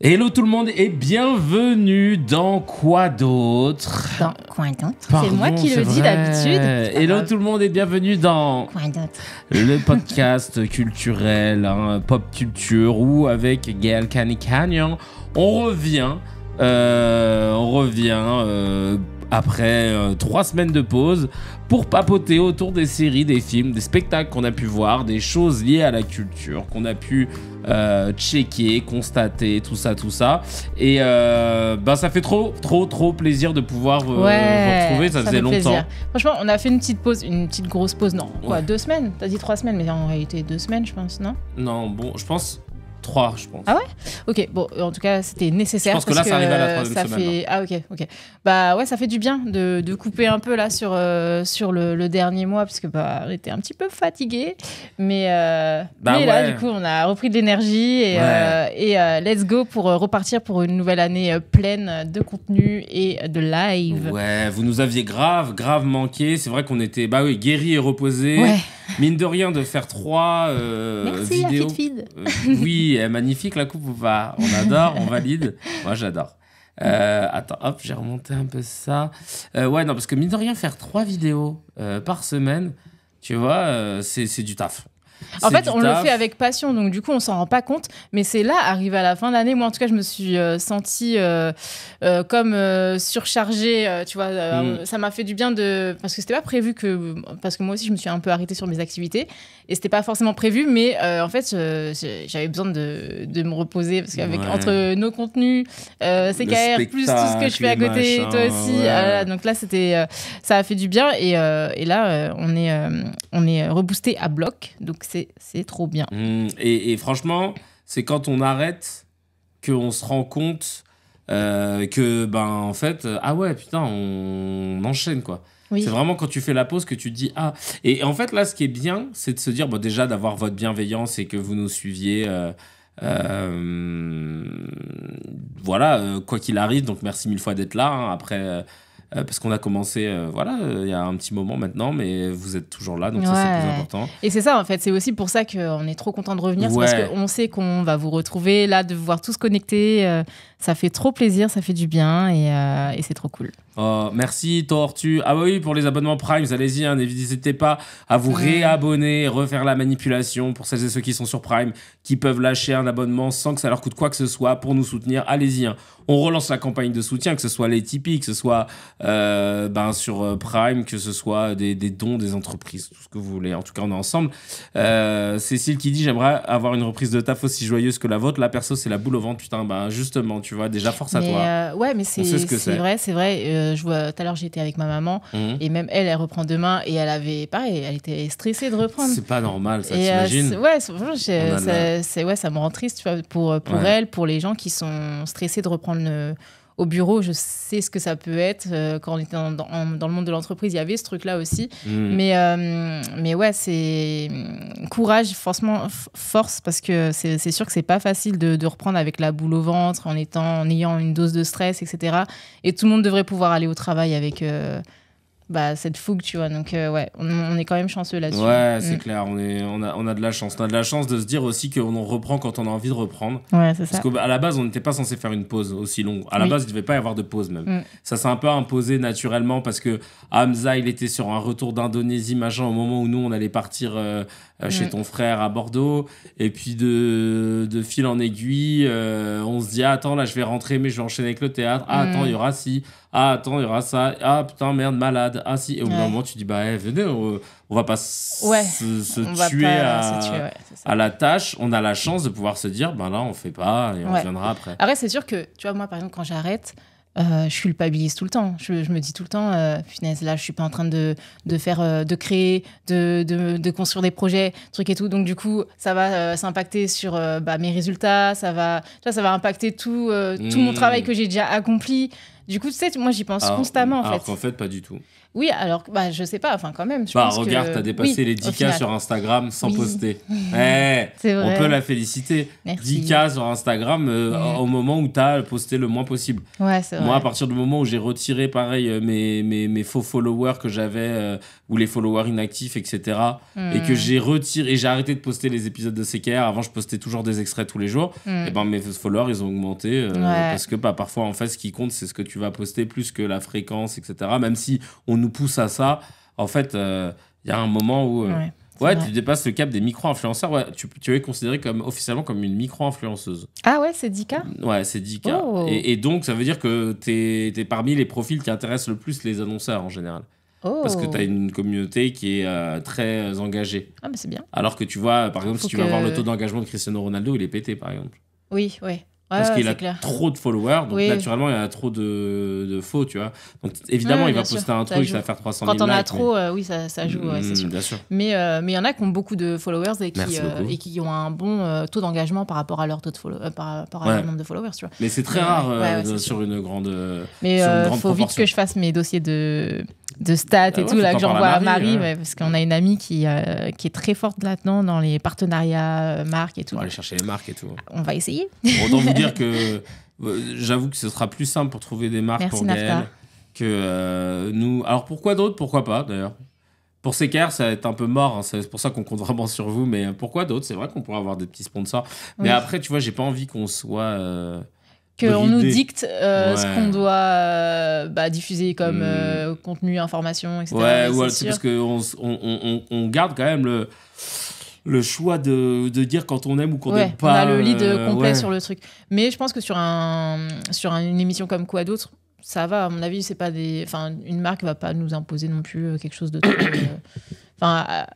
Hello tout le monde et bienvenue dans Quoi d'autre? Dans Quoi d'autre? Pardon, C'est moi qui le dis vrai. d'habitude. Hello tout le monde et bienvenue dans Quoi d'autre? le podcast culturel, pop culture, où avec Gaël Canyon, on revient après 3 semaines de pause pour papoter autour des séries, des films, des spectacles qu'on a pu voir, des choses liées à la culture qu'on a pu checker, constater, tout ça. Et ça fait trop plaisir de pouvoir vous retrouver, ça faisait fait longtemps. Plaisir. Franchement, on a fait une petite pause, une petite grosse pause, non, quoi, Ouais. 2 semaines? T'as dit 3 semaines, mais en réalité 2 semaines, je pense, non? Non, bon, je pense 3, je pense. Ah ouais? Ok, bon, en tout cas, c'était nécessaire. Je pense que là, ça arrive à la troisième ça semaine, fait... Ah ok. Bah ouais, ça fait du bien de couper un peu là sur le dernier mois, parce que on était un petit peu fatigués. Mais là, ouais. du coup, on a repris de l'énergie et let's go pour repartir pour une nouvelle année pleine de contenu et de live. Ouais, vous nous aviez grave manqué. C'est vrai qu'on était guéris et reposés. Ouais. Mine de rien, de faire 3 Merci, vidéos. la feed. Oui, magnifique la coupe ou pas? On adore, on valide. Moi, j'adore. Attends, hop, j'ai remonté un peu ça. Ouais, non, parce que mine de rien, faire 3 vidéos par semaine, tu vois, c'est du taf. En fait, on le fait avec passion, donc du coup, on s'en rend pas compte. Mais c'est là, arrivé à la fin de l'année, moi, en tout cas, je me suis sentie comme surchargée, tu vois. Ça m'a fait du bien parce que c'était pas prévu parce que moi aussi, je me suis un peu arrêtée sur mes activités et c'était pas forcément prévu. Mais en fait, j'avais besoin de me reposer parce qu'avec entre nos contenus, CKR plus tout ce que je fais à côté, toi aussi. Donc là, ça a fait du bien et là, on est reboosté à bloc. Donc c'est trop bien. Et franchement, c'est quand on arrête qu'on se rend compte que, en fait, on enchaîne, quoi. Oui. C'est vraiment quand tu fais la pause que tu te dis ah. Et en fait, là, ce qui est bien, c'est de se dire, déjà, d'avoir votre bienveillance et que vous nous suiviez. Quoi qu'il arrive, donc merci 1000 fois d'être là. Après. Parce qu'on a commencé, il y a un petit moment maintenant, mais vous êtes toujours là, donc ça, c'est plus important. Et c'est ça, en fait, c'est aussi pour ça qu'on est trop content de revenir, c'est parce qu'on sait qu'on va vous retrouver, là, de vous voir tous connectés, ça fait trop plaisir, ça fait du bien, et c'est trop cool. Oh, merci Tortue. Ah oui, pour les abonnements Prime, allez-y, n'hésitez pas à vous réabonner, refaire la manipulation pour celles et ceux qui sont sur Prime, qui peuvent lâcher un abonnement sans que ça leur coûte quoi que ce soit pour nous soutenir. Allez-y, on relance la campagne de soutien, que ce soit les Tipeee, que ce soit sur Prime, que ce soit des dons des entreprises, tout ce que vous voulez. En tout cas, on est ensemble. Cécile qui dit, j'aimerais avoir une reprise de taf aussi joyeuse que la vôtre. Là, perso, c'est la boule au ventre. Putain, justement, tu vois, déjà, force à toi. Mais c'est vrai. Je vois, tout à l'heure, j'étais avec ma maman et même elle reprend demain et elle avait, pareil, elle était stressée de reprendre. C'est pas normal, ça, t'imagines? Ça me rend triste, tu vois, pour elle, pour les gens qui sont stressés de reprendre au bureau. Je sais ce que ça peut être. Quand on était dans le monde de l'entreprise, il y avait ce truc-là aussi. Mais ouais, c'est courage, franchement, force, parce que c'est sûr que c'est pas facile de reprendre avec la boule au ventre, en ayant une dose de stress, etc. Et tout le monde devrait pouvoir aller au travail avec cette fougue, tu vois. Donc on est quand même chanceux là-dessus. Ouais, c'est clair, on a de la chance. On a de la chance de se dire aussi qu'on reprend quand on a envie de reprendre. Ouais, c'est ça. Parce qu'à la base, on n'était pas censé faire une pause aussi longue. À la base, il ne devait pas y avoir de pause même. Ça s'est un peu imposé naturellement parce que Hamza, il était sur un retour d'Indonésie, machin, au moment où nous, on allait partir chez ton frère à Bordeaux. Et puis de fil en aiguille, on se dit, attends, là, je vais rentrer, mais je vais enchaîner avec le théâtre. Attends, il y aura ci. Attends, il y aura ça. Putain, merde, malade. Si. Et au bout d'un moment, tu dis, venez, on va pas se tuer à la tâche. On a la chance de pouvoir se dire, là, on fait pas et on reviendra après. Après, c'est sûr que, tu vois, moi, par exemple, quand j'arrête, je culpabilise tout le temps. Je me dis tout le temps, punaise, là, je suis pas en train de faire, de créer, de construire des projets, trucs et tout. Donc, du coup, ça va s'impacter sur mes résultats. Ça va impacter tout mon travail que j'ai déjà accompli. Du coup, tu sais, moi, j'y pense constamment, en fait. Alors qu'en fait, pas du tout. Oui, alors, je sais pas, enfin, quand même. Regarde, t'as dépassé les 10K sur Instagram sans poster. C'est vrai. On peut la féliciter. Merci. 10K sur Instagram au moment où t'as posté le moins possible. Ouais, c'est vrai. Moi, à partir du moment où j'ai retiré, pareil, mes faux followers que j'avais, ou les followers inactifs, etc., et que j'ai retiré, et j'ai arrêté de poster les épisodes de CKR. Avant, je postais toujours des extraits tous les jours. Et ben, mes followers, ils ont augmenté. Parce que parfois, en fait, ce qui compte, c'est ce que tu vas poster plus que la fréquence, etc. Même si on nous pousse à ça, en fait, il y a un moment où tu dépasses le cap des micro-influenceurs. Ouais, tu es considérée officiellement comme une micro-influenceuse. Ah ouais, c'est 10K ? Ouais, c'est 10K. Et donc, ça veut dire que t'es parmi les profils qui intéressent le plus les annonceurs en général. Parce que tu as une communauté qui est très engagée. Ah, mais c'est bien. Alors que tu vois, par exemple, si tu vas voir le taux d'engagement de Cristiano Ronaldo, il est pété, par exemple. Oui. Parce qu'il a trop de followers, donc naturellement, il y a trop de faux, tu vois. Donc évidemment, il va poster un truc, ça va faire 300 000 likes. Quand on a trop, ça joue, c'est sûr. Bien sûr. Mais il y en a qui ont beaucoup de followers et qui ont un bon taux d'engagement par rapport à leur taux de par rapport à leur nombre de followers, tu vois. Mais c'est très rare sur une grande Mais il faut vite que je fasse mes dossiers de stats et tout, là, que j'envoie à Marie, parce qu'on a une amie qui est très forte là-dedans, dans les partenariats marques et tout. On va aller chercher les marques et tout. On va essayer. Autant vous dire que j'avoue que ce sera plus simple pour trouver des marques pour Gaëlle que nous. Alors pourquoi d'autres ? Pourquoi pas d'ailleurs ? Pour CKR, ça va être un peu mort, hein, c'est pour ça qu'on compte vraiment sur vous, mais pourquoi d'autres ? C'est vrai qu'on pourrait avoir des petits sponsors. Mais après, tu vois, j'ai pas envie qu'on soit... qu'on nous dicte ce qu'on doit diffuser comme contenu, information, etc. Ouais, parce qu'on garde quand même le choix de dire quand on aime ou qu'on n'aime pas. On a le lead complet sur le truc. Mais je pense que sur une émission comme Quoi d'autre, ça va. À mon avis, c'est pas une marque va pas nous imposer non plus quelque chose de trop...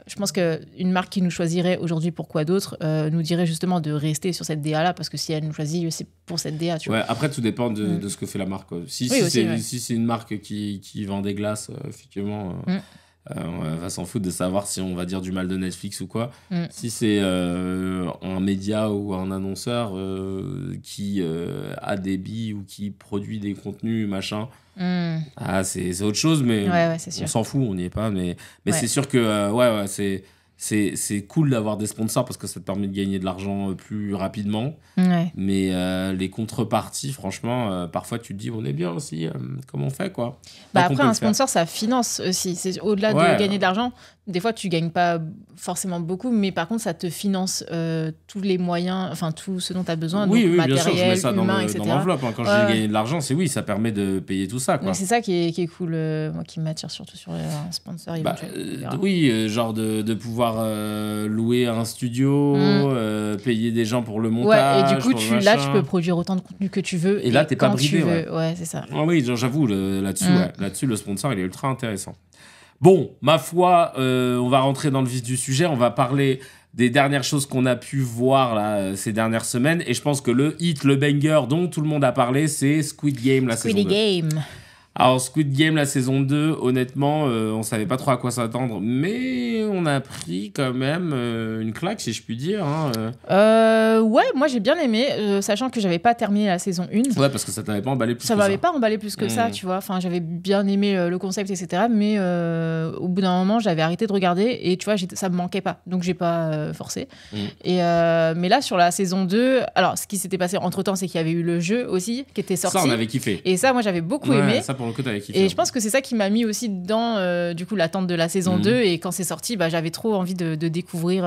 je pense qu'une marque qui nous choisirait aujourd'hui pour Quoi d'autre nous dirait justement de rester sur cette DA-là, parce que si elle nous choisit, c'est pour cette DA. Tu vois. Après, tout dépend de ce que fait la marque. Quoi. Si c'est une marque qui vend des glaces, effectivement, on va s'en foutre de savoir si on va dire du mal de Netflix ou quoi. Si c'est un média ou un annonceur qui a des billes ou qui produit des contenus, machin... c'est autre chose, mais on s'en fout, on n'y est pas. Mais c'est sûr que c'est cool d'avoir des sponsors parce que ça te permet de gagner de l'argent plus rapidement. Mais les contreparties, franchement, parfois tu te dis on est bien aussi, comment on fait quoi. Après, un sponsor, ça finance aussi. C'est au-delà de gagner de l'argent. Des fois, tu gagnes pas forcément beaucoup, mais par contre, ça te finance tous les moyens, enfin tout ce dont tu as besoin, donc matériel, bien sûr, je mets ça humain, etc. dans l'enveloppe. Quand je dis gagner de l'argent, ça permet de payer tout ça. Quoi. C'est ça qui est cool, moi, qui m'attire surtout sur un sponsor éventuel. Genre de pouvoir louer un studio, payer des gens pour le montage. Et du coup, tu peux produire autant de contenu que tu veux. Et là, t'es pas bridé. Ouais, c'est ça. Oui, j'avoue, là-dessus, le sponsor, il est ultra intéressant. Bon, ma foi, on va rentrer dans le vif du sujet. On va parler des dernières choses qu'on a pu voir là, ces dernières semaines. Et je pense que le hit, le banger dont tout le monde a parlé, c'est Squid Game, la saison 2. Alors, Squid Game, la saison 2, honnêtement, on savait pas trop à quoi s'attendre, mais on a pris quand même une claque, si je puis dire. Moi j'ai bien aimé, sachant que j'avais pas terminé la saison 1. Ouais, parce que ça t'avait pas emballé plus que ça. Ça m'avait pas emballé plus que ça, tu vois. Enfin, j'avais bien aimé le concept, etc. Mais au bout d'un moment, j'avais arrêté de regarder et tu vois, ça me manquait pas. Donc, j'ai pas forcé. Mais là, sur la saison 2, alors ce qui s'était passé entre-temps, c'est qu'il y avait eu le jeu aussi, qui était sorti. Ça, on avait kiffé. Et ça, moi, j'avais beaucoup aimé. Ça, pour le coup, t'avais kiffé. Et je pense que c'est ça qui m'a mis aussi dans du coup l'attente de la saison 2, et quand c'est sorti, j'avais trop envie de découvrir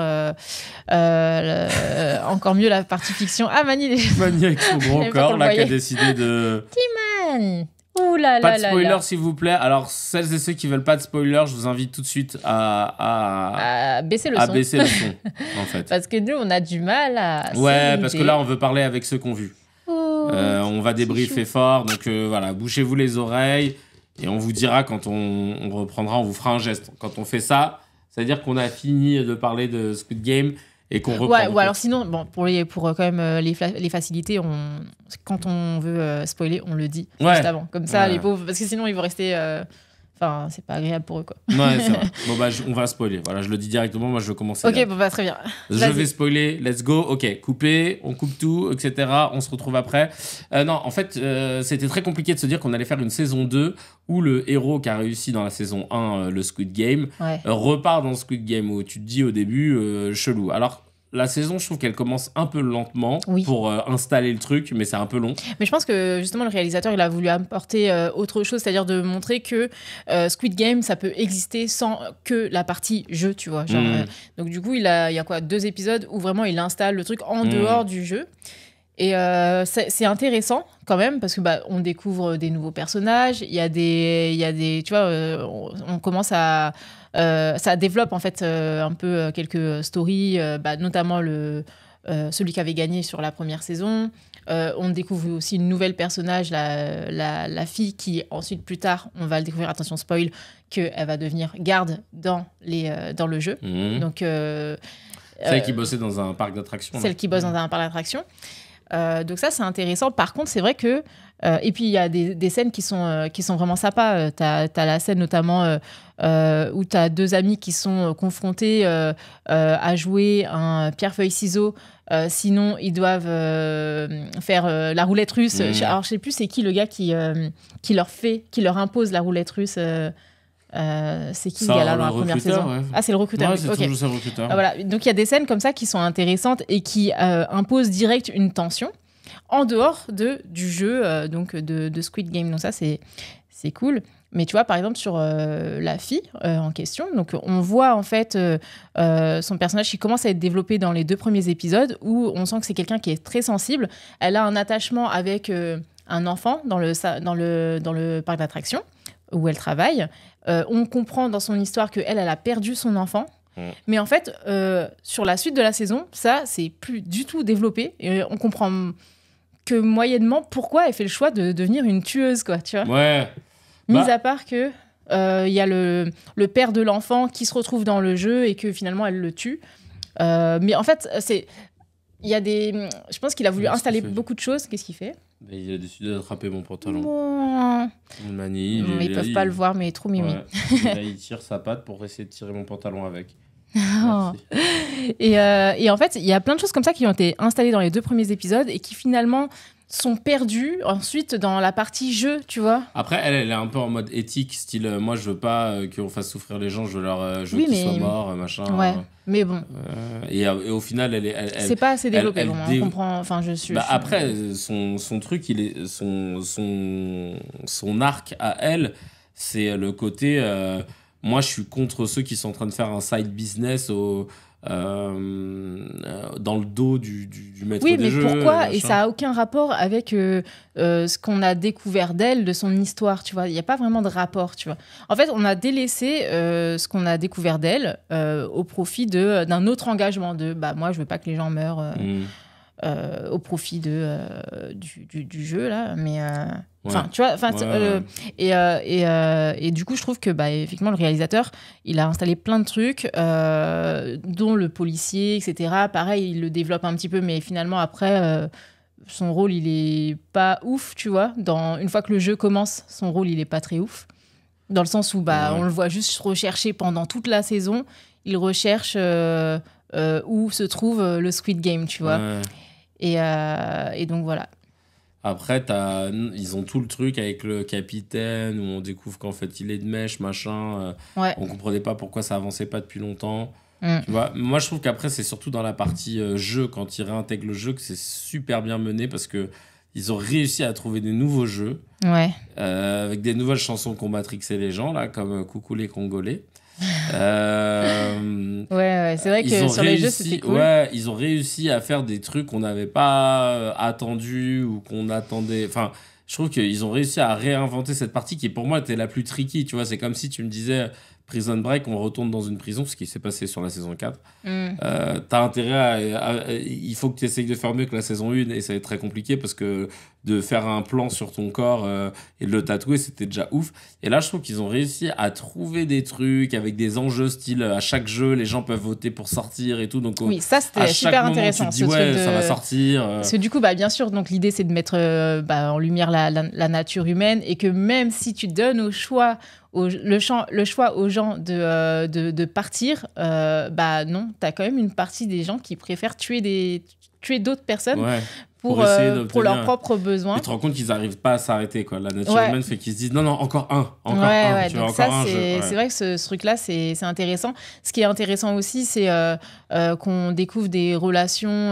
encore mieux la partie fiction. Ah, Mani avec son gros corps là qui a décidé de... Timan. Ouh là pas là de spoiler s'il vous plaît. Alors celles et ceux qui veulent pas de spoiler, je vous invite tout de suite à baisser le son. Baisser le son en fait. Parce que nous on a du mal à... parce que là on veut parler avec ceux qu'on vu. On va débriefer fort, donc voilà, bouchez-vous les oreilles et on vous dira quand on reprendra, on vous fera un geste. Quand on fait ça, ça veut dire qu'on a fini de parler de Squid Game et qu'on reprend. Ou alors sinon, pour quand même les facilités, quand on veut spoiler, on le dit juste avant. Comme ça, les pauvres, parce que sinon ils vont rester Enfin, c'est pas agréable pour eux, quoi. Ouais, c'est vrai. Bon, bah, on va spoiler. Voilà, je le dis directement. Moi, je veux commencer. Ok, bon, bah, très bien. Je vais spoiler. Let's go. Ok, couper, on coupe tout, etc. On se retrouve après. Non, en fait, c'était très compliqué de se dire qu'on allait faire une saison 2 où le héros qui a réussi dans la saison 1, le Squid Game, repart dans le Squid Game, où tu te dis au début, chelou. Alors, la saison, je trouve qu'elle commence un peu lentement pour installer le truc, mais c'est un peu long. Mais je pense que justement, le réalisateur, il a voulu apporter autre chose, c'est-à-dire de montrer que Squid Game, ça peut exister sans que la partie jeu, tu vois. Genre, donc du coup, il y a quoi, 2 épisodes où vraiment il installe le truc en dehors du jeu. Et c'est intéressant quand même parce que on découvre des nouveaux personnages. Il y a des tu vois, on commence à ça développe en fait un peu quelques stories, notamment celui qui avait gagné sur la première saison. On découvre aussi une nouvelle personnage, la fille qui ensuite plus tard, on va le découvrir, attention spoil, qu'elle va devenir garde dans le jeu. Donc celle qui bossait dans un parc d'attractions. Celle qui bosse dans un parc d'attractions. Donc ça, c'est intéressant. Par contre, c'est vrai que... et puis, il y a des scènes qui sont vraiment sympas. T'as la scène notamment où t'as 2 amis qui sont confrontés à jouer un pierre-feuille-ciseaux. Sinon, ils doivent faire la roulette russe. Alors, je sais plus c'est qui le gars qui leur impose la roulette russe. C'est qui ça, il y a là dans la première saison Ah, c'est le recruteur. Ouais, c'est toujours le recruteur. Voilà. Donc il y a des scènes comme ça qui sont intéressantes et qui imposent direct une tension en dehors du jeu donc de Squid Game. Donc ça c'est cool. Mais tu vois, par exemple, sur la fille en question, donc on voit en fait son personnage qui commence à être développé dans les 2 premiers épisodes où on sent que c'est quelqu'un qui est très sensible. Elle a un attachement avec un enfant dans le parc d'attractions où elle travaille. On comprend dans son histoire qu'elle a perdu son enfant. Mais en fait, sur la suite de la saison, ça, c'est plus du tout développé. Et on comprend que moyennement pourquoi elle fait le choix de devenir une tueuse, quoi, tu vois. Ouais. Mis à part que y a le père de l'enfant qui se retrouve dans le jeu et que finalement, elle le tue. Mais en fait, il y a je pense qu'il a voulu installer beaucoup de choses. Qu'est-ce qu'il fait ? Il a décidé d'attraper mon pantalon. Bon. Ils peuvent pas le voir, mais trop mimi. Ouais. Là, il tire sa patte pour essayer de tirer mon pantalon avec. Et en fait, il y a plein de choses comme ça qui ont été installées dans les 2 premiers épisodes et qui finalement sont perdues ensuite dans la partie jeu, tu vois. Après, elle est un peu en mode éthique, style moi je veux pas qu'on fasse souffrir les gens, je veux qu'ils soient morts, machin. Ouais, mais bon. Et au final, elle c'est pas assez développé, on comprend. Enfin, je suis. Après, son truc, son arc à elle, c'est le côté. Moi, je suis contre ceux qui sont en train de faire un side business dans le dos du maître des jeux. Oui, mais pourquoi ? Et ça n'a aucun rapport avec ce qu'on a découvert d'elle, de son histoire, tu vois. Il n'y a pas vraiment de rapport, tu vois. En fait, on a délaissé ce qu'on a découvert d'elle au profit d'un autre engagement moi, je veux pas que les gens meurent au profit du jeu, là. Mais... Enfin, tu vois, et du coup, je trouve que effectivement, le réalisateur, il a installé plein de trucs, dont le policier, etc. Pareil, il le développe un petit peu, mais finalement, après, son rôle, il est pas ouf, tu vois. Une fois que le jeu commence, son rôle, il est pas très ouf. Dans le sens où on le voit juste rechercher pendant toute la saison. Il recherche où se trouve le Squid Game, tu vois. Et donc, voilà. Après, ils ont tout le truc avec le capitaine où on découvre qu'en fait il est de mèche, machin. On comprenait pas pourquoi ça avançait pas depuis longtemps. Tu vois, moi, je trouve qu'après, c'est surtout dans la partie jeu, quand ils réintègrent le jeu, que c'est super bien mené parce que ils ont réussi à trouver des nouveaux jeux avec des nouvelles chansons qui ont matrixé les gens, là, comme Coucou les Congolais. C'est vrai que sur les jeux c'était cool. Ils ont réussi à faire des trucs qu'on n'avait pas attendus ou qu'on attendait. Enfin, je trouve qu'ils ont réussi à réinventer cette partie qui pour moi était la plus tricky, tu vois. C'est comme si tu me disais Prison Break, on retourne dans une prison, ce qui s'est passé sur la saison 4. T'as intérêt il faut que tu essayes de faire mieux que la saison 1 et ça va être très compliqué parce que de faire un plan sur ton corps et de le tatouer, c'était déjà ouf. Et là, je trouve qu'ils ont réussi à trouver des trucs avec des enjeux style à chaque jeu, les gens peuvent voter pour sortir et tout. Donc, oui, ça c'était super intéressant. Tu te dis, ça va sortir. Parce que du coup, bien sûr, donc, l'idée c'est de mettre en lumière la nature humaine et que même si tu donnes au choix le choix aux gens de partir, bah non, t'as quand même une partie des gens qui préfèrent tuer d'autres personnes pour leurs propres besoins. Tu te rends compte qu'ils n'arrivent pas à s'arrêter, quoi. La nature humaine fait qu'ils se disent non, encore un. Tu vois, donc c'est vrai que ce truc-là, c'est intéressant. Ce qui est intéressant aussi, c'est qu'on découvre des relations.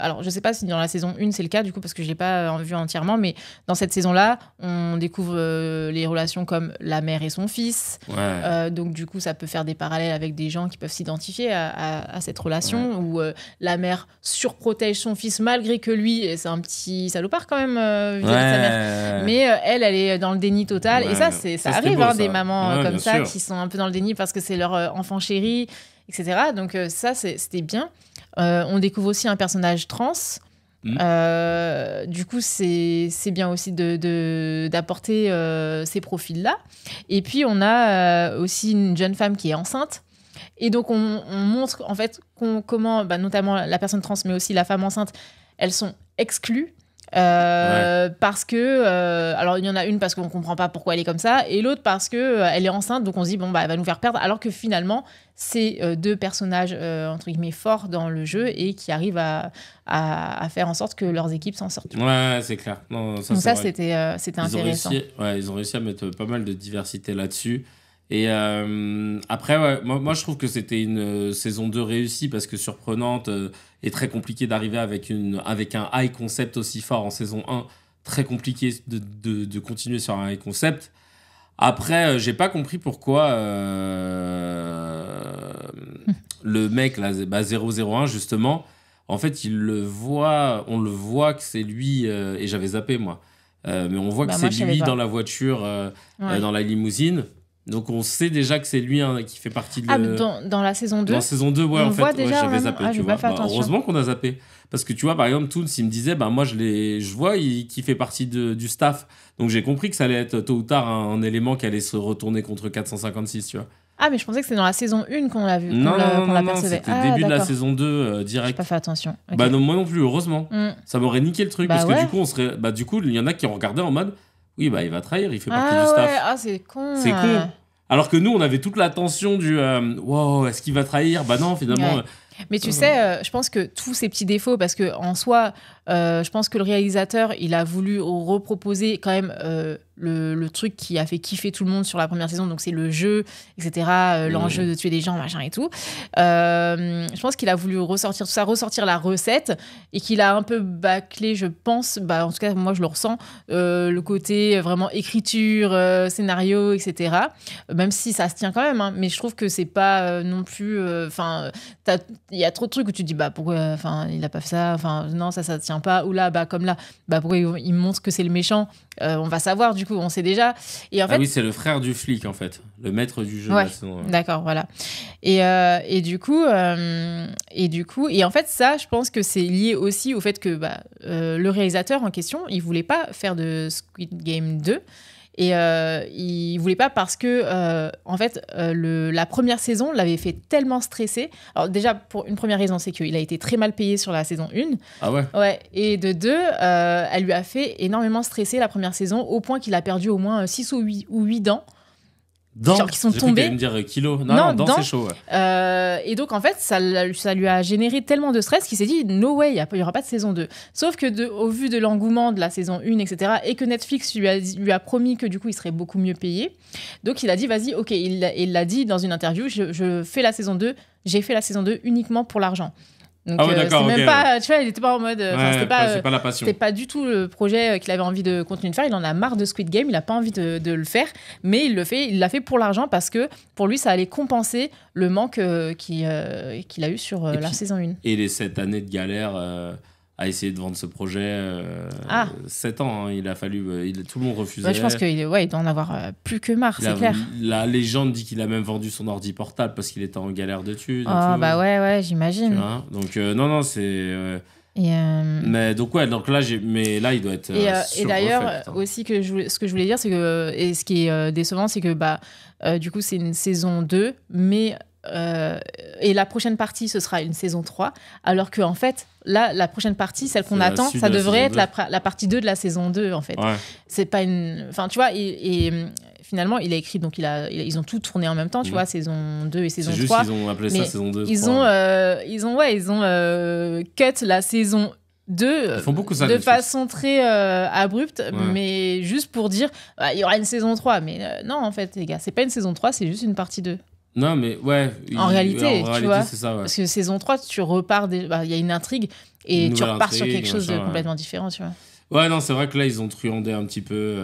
Alors, je ne sais pas si dans la saison 1, c'est le cas, du coup, parce que je ne l'ai pas vu entièrement, mais dans cette saison-là, on découvre les relations comme la mère et son fils. Donc, du coup, ça peut faire des parallèles avec des gens qui peuvent s'identifier à cette relation où la mère surprotège son fils malgré que lui, c'est un petit salopard quand même vis-à-vis de sa mère. Mais elle est dans le déni total. Et ça arrive, beau, des mamans comme ça sûr. Qui sont un peu dans le déni parce que c'est leur enfant chéri, etc. Donc ça, c'était bien. On découvre aussi un personnage trans. Du coup, c'est bien aussi d'apporter ces profils-là. Et puis, on a aussi une jeune femme qui est enceinte. Et donc, on montre en fait comment, notamment la personne trans, mais aussi la femme enceinte, elles sont exclues parce que alors il y en a une parce qu'on comprend pas pourquoi elle est comme ça et l'autre parce que elle est enceinte, donc on se dit bon bah elle va nous faire perdre, alors que finalement c'est deux personnages entre guillemets forts dans le jeu et qui arrivent à faire en sorte que leurs équipes s'en sortent. C'est clair. Non, donc ça c'était intéressant. Ils ont réussi à mettre pas mal de diversité là-dessus. Et après, moi je trouve que c'était une saison 2 réussie parce que surprenante et très compliqué d'arriver avec un high concept aussi fort en saison 1. Très compliqué de continuer sur un high concept. Après, j'ai pas compris pourquoi le mec, là, 001, justement, en fait, on le voit que c'est lui, et j'avais zappé, moi. Mais on voit que c'est lui dans la voiture, dans la limousine. Donc on sait déjà que c'est lui qui fait partie de dans la saison 2. Dans la saison 2, en fait, j'avais zappé. Tu vois. Heureusement qu'on a zappé. Parce que tu vois, par exemple, Toons, il me disait, moi je vois qu'il fait partie du staff. Donc j'ai compris que ça allait être tôt ou tard un élément qui allait se retourner contre 456, tu vois. Ah, mais je pensais que c'était dans la saison 1 qu'on l'a vu, qu'on l'apercevait. C'était début de la saison 2, direct. J'ai pas fait attention. Okay. Non, moi non plus, heureusement. Ça m'aurait niqué le truc, parce que du coup, du coup, il y en a qui ont regardé en mode, oui, il va trahir, il fait partie du staff. Ah, c'est con. C'est con. Alors que nous, on avait toute la tension du wow, est-ce qu'il va trahir ? Bah non, finalement. Ouais. Mais tu sais, je pense que tous ces petits défauts, parce que en soi, je pense que le réalisateur, il a voulu reproposer quand même le truc qui a fait kiffer tout le monde sur la première saison, donc c'est le jeu, etc., l'enjeu de tuer des gens, machin et tout. Je pense qu'il a voulu ressortir tout ça, ressortir la recette, et qu'il a un peu bâclé, je pense, en tout cas moi je le ressens, le côté vraiment écriture, scénario, etc. Même si ça se tient quand même, hein, mais je trouve que c'est pas non plus... il y a trop de trucs où tu te dis pourquoi il a pas fait ça, non, ça tient pas, ou là, comme là, pourquoi il montre que c'est le méchant, on va savoir, du coup, on sait déjà. Et en fait, oui, c'est le frère du flic, en fait, le maître du jeu. D'accord, voilà. Et du coup, et en fait, ça, je pense que c'est lié aussi au fait que le réalisateur en question, il voulait pas faire de Squid Game 2. Et il voulait pas parce que en fait la première saison l'avait fait tellement stresser. Alors déjà, pour une première raison, c'est qu'il a été très mal payé sur la saison 1. Ah ouais. Ouais. Et de 2, elle lui a fait énormément stresser la première saison, au point qu'il a perdu au moins 6 ou 8 dents. Genre qui sont tombés. Me dire kilos. Non, c'est chaud. Ouais. Et donc en fait, ça lui a généré tellement de stress qu'il s'est dit no way, il y aura pas de saison 2. Sauf que au vu de l'engouement de la saison 1, etc., et que Netflix lui a promis que du coup il serait beaucoup mieux payé, donc il a dit vas-y, ok, il l'a dit dans une interview, je fais la saison 2, j'ai fait la saison 2 uniquement pour l'argent. Donc, d'accord, c'est même pas, tu vois, il était pas en mode, c'est pas la passion. C'était pas du tout le projet qu'il avait envie de continuer de faire. Il en a marre de Squid Game, il a pas envie de le faire, mais il l'a fait pour l'argent parce que pour lui ça allait compenser le manque qu'il a eu sur la saison 1. Et les 7 années de galère à essayer de vendre ce projet. 7 ans, hein, il a fallu. Tout le monde refusait. Ouais, je pense qu'il doit en avoir plus que marre, c'est clair. La légende dit qu'il a même vendu son ordi portable parce qu'il était en galère de thunes. Ouais, j'imagine. Donc, non, c'est. Mais donc, donc là, il doit être. Et d'ailleurs, aussi, ce que je voulais dire, c'est que. Et ce qui est décevant, c'est que du coup, c'est une saison 2, mais. Et la prochaine partie, ce sera une saison 3, alors qu'en fait, là, la prochaine partie, celle qu'on attend, ça devrait être la partie 2 de la saison 2, en fait. Ouais. C'est pas une... Enfin, tu vois, et finalement, il a écrit, donc ils ont tout tourné en même temps, tu vois, saison 2 et saison 3. C'est juste qu'ils ont appelé ça saison 2. Ils ont cut la saison 2 ils font beaucoup ça, de façon très abrupte, mais juste pour dire, il y aura une saison 3. Mais non, en fait, les gars, c'est pas une saison 3, c'est juste une partie 2. Non, mais En réalité, tu vois, c'est ça, parce que saison 3, tu repars, il y a une intrigue et tu repars sur quelque chose de complètement différent, tu vois. Ouais, non, c'est vrai que là, ils ont truandé un petit peu.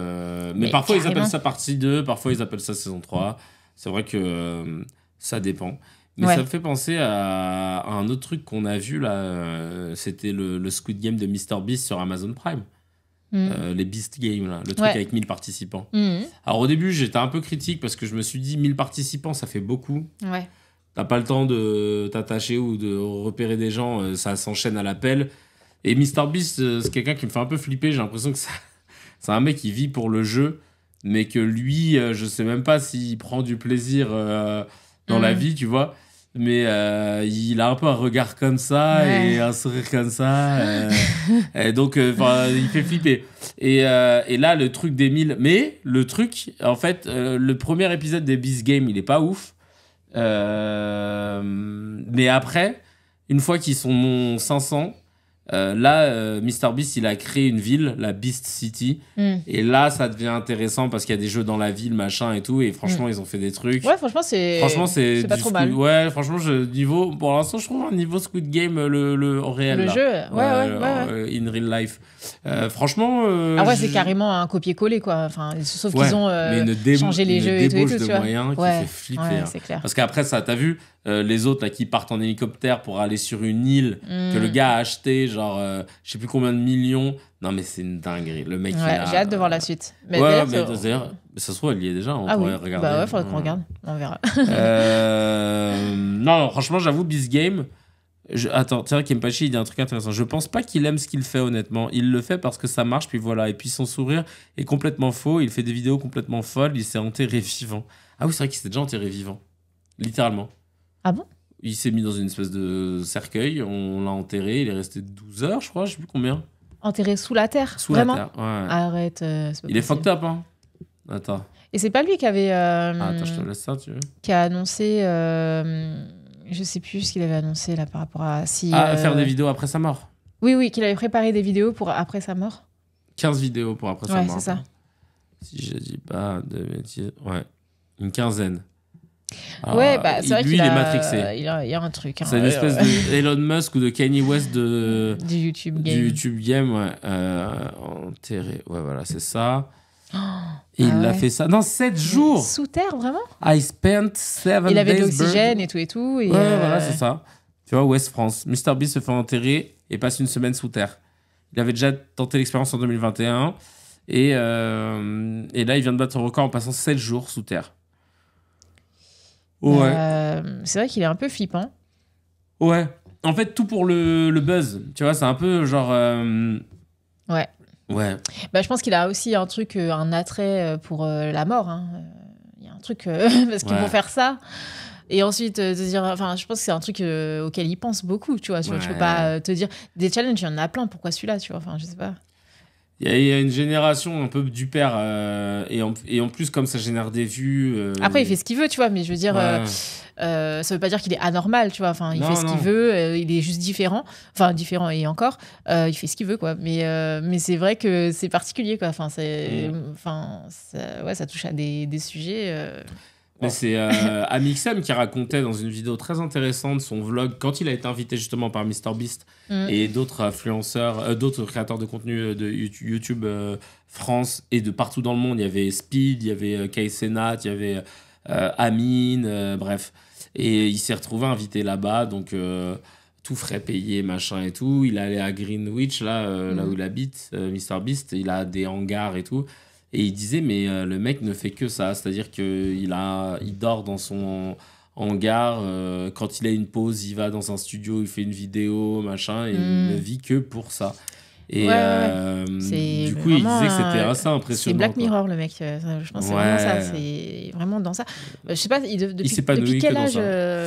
Mais parfois, ils appellent ça partie 2, parfois, ils appellent ça saison 3. C'est vrai que ça dépend. Mais ça me fait penser à un autre truc qu'on a vu, là. C'était le Squid Game de MrBeast sur Amazon Prime. Les Beast Games, là, le truc avec 1000 participants. Alors, au début, j'étais un peu critique parce que je me suis dit, 1000 participants, ça fait beaucoup. Ouais. T'as pas le temps de t'attacher ou de repérer des gens, ça s'enchaîne à l'appel. Et MrBeast, c'est quelqu'un qui me fait un peu flipper. J'ai l'impression que c'est un mec qui vit pour le jeu, mais que lui, je sais même pas s'il prend du plaisir dans la vie, tu vois. Mais il a un peu un regard comme ça et un sourire comme ça. Et donc, il fait flipper. Et là, le truc des 1000... Mais le truc, en fait, le premier épisode des Beast Games, il est pas ouf. Mais après, une fois qu'ils sont 500... là, MrBeast, il a créé une ville, la Beast City. Et là, ça devient intéressant parce qu'il y a des jeux dans la ville, machin et tout. Et franchement, ils ont fait des trucs. Ouais, franchement, c'est pas trop mal. Ouais, franchement, pour l'instant, je trouve un niveau Squid Game le réel. Le là. jeu, ouais. In real life. Franchement. C'est carrément un copier-coller, quoi. Enfin, sauf qu'ils ont changé les jeux et tout. Une débauche de moyens qui fait flipper. Ouais, c'est clair. Parce qu'après, ça, t'as vu les autres là, qui partent en hélicoptère pour aller sur une île que le gars a acheté, genre, je sais plus combien de millions. Non, mais c'est une dinguerie. Le mec, j'ai hâte de voir la suite. Mais d'ailleurs, ça se trouve, elle y est déjà. On pourrait regarder. Bah ouais, faudrait qu'on regarde. On verra. Non, franchement, j'avoue, Beast Game. Attends, tiens, Kempachi, il dit un truc intéressant. Je pense pas qu'il aime ce qu'il fait, honnêtement. Il le fait parce que ça marche, puis voilà. Et puis son sourire est complètement faux. Il fait des vidéos complètement folles. Il s'est enterré vivant. Ah oui, c'est vrai qu'il s'est déjà enterré vivant. Littéralement. Ah bon? Il s'est mis dans une espèce de cercueil. On l'a enterré. Il est resté 12 heures, je crois. Je sais plus combien. Enterré sous la terre? Vraiment? La terre, ouais. Arrête. Il est fucked up, hein. Attends. Et c'est pas lui qui avait. Attends, je te laisse ça, tu veux. Qui a annoncé. Je sais plus ce qu'il avait annoncé là par rapport à. Faire des vidéos après sa mort. Oui, qu'il avait préparé des vidéos pour après sa mort. 15 vidéos pour après sa mort. Ouais, c'est ça. Si je dis pas de bêtises. Ouais. Une quinzaine. Ouais, c'est vrai qu'il est matrixé. Il y a un truc. Hein, c'est une espèce d'Elon Musk ou de Kanye West du YouTube Game. Du YouTube Game, ouais. Enterré. Ouais, voilà, c'est ça. Et il a fait ça dans 7 jours. Sous terre, vraiment? I spent 7 days. Il avait de l'oxygène et tout. Et ouais, voilà, c'est ça. Tu vois, West France. MrBeast se fait enterrer et passe une semaine sous terre. Il avait déjà tenté l'expérience en 2021. Et là, il vient de battre son record en passant 7 jours sous terre. Ouais. C'est vrai qu'il est un peu flippant. Ouais. En fait, tout pour le buzz. Tu vois, c'est un peu genre... Ouais. Ouais. Je pense qu'il a aussi un truc, un attrait pour la mort. Hein. Il y a un truc... parce qu'ils vont faire ça. Et ensuite, te dire... Enfin, je pense que c'est un truc auquel il pense beaucoup, tu vois. Tu peux pas te dire... Des challenges, il y en a plein. Pourquoi celui-là, tu vois? Enfin, je sais pas. Il y a une génération un peu du père et en plus comme ça génère des vues. Après il fait ce qu'il veut, tu vois, mais je veux dire, ça veut pas dire qu'il est anormal, tu vois. Enfin, il fait ce qu'il veut, il est juste différent. Enfin, différent et encore, il fait ce qu'il veut, quoi. Mais c'est vrai que c'est particulier, quoi. Enfin, ça touche à des sujets. Mais c'est Amixem qui racontait dans une vidéo très intéressante son vlog quand il a été invité justement par MrBeast et d'autres influenceurs, d'autres créateurs de contenu de YouTube France et de partout dans le monde. Il y avait Speed, il y avait Kay Senat, il y avait Amine, bref. Et il s'est retrouvé invité là-bas, donc tout frais payé, machin et tout. Il est allé à Greenwich, là où il habite, MrBeast. Il a des hangars et tout. Et il disait, mais le mec ne fait que ça. C'est-à-dire qu'il dort dans son hangar. Quand il a une pause, il va dans un studio, il fait une vidéo, machin. Et il ne vit que pour ça. Et du coup, il disait que c'était assez impressionnant. C'est Black Mirror, le mec. Je pense que c'est vraiment ça. C'est vraiment dans ça. Je sais pas, depuis quel âge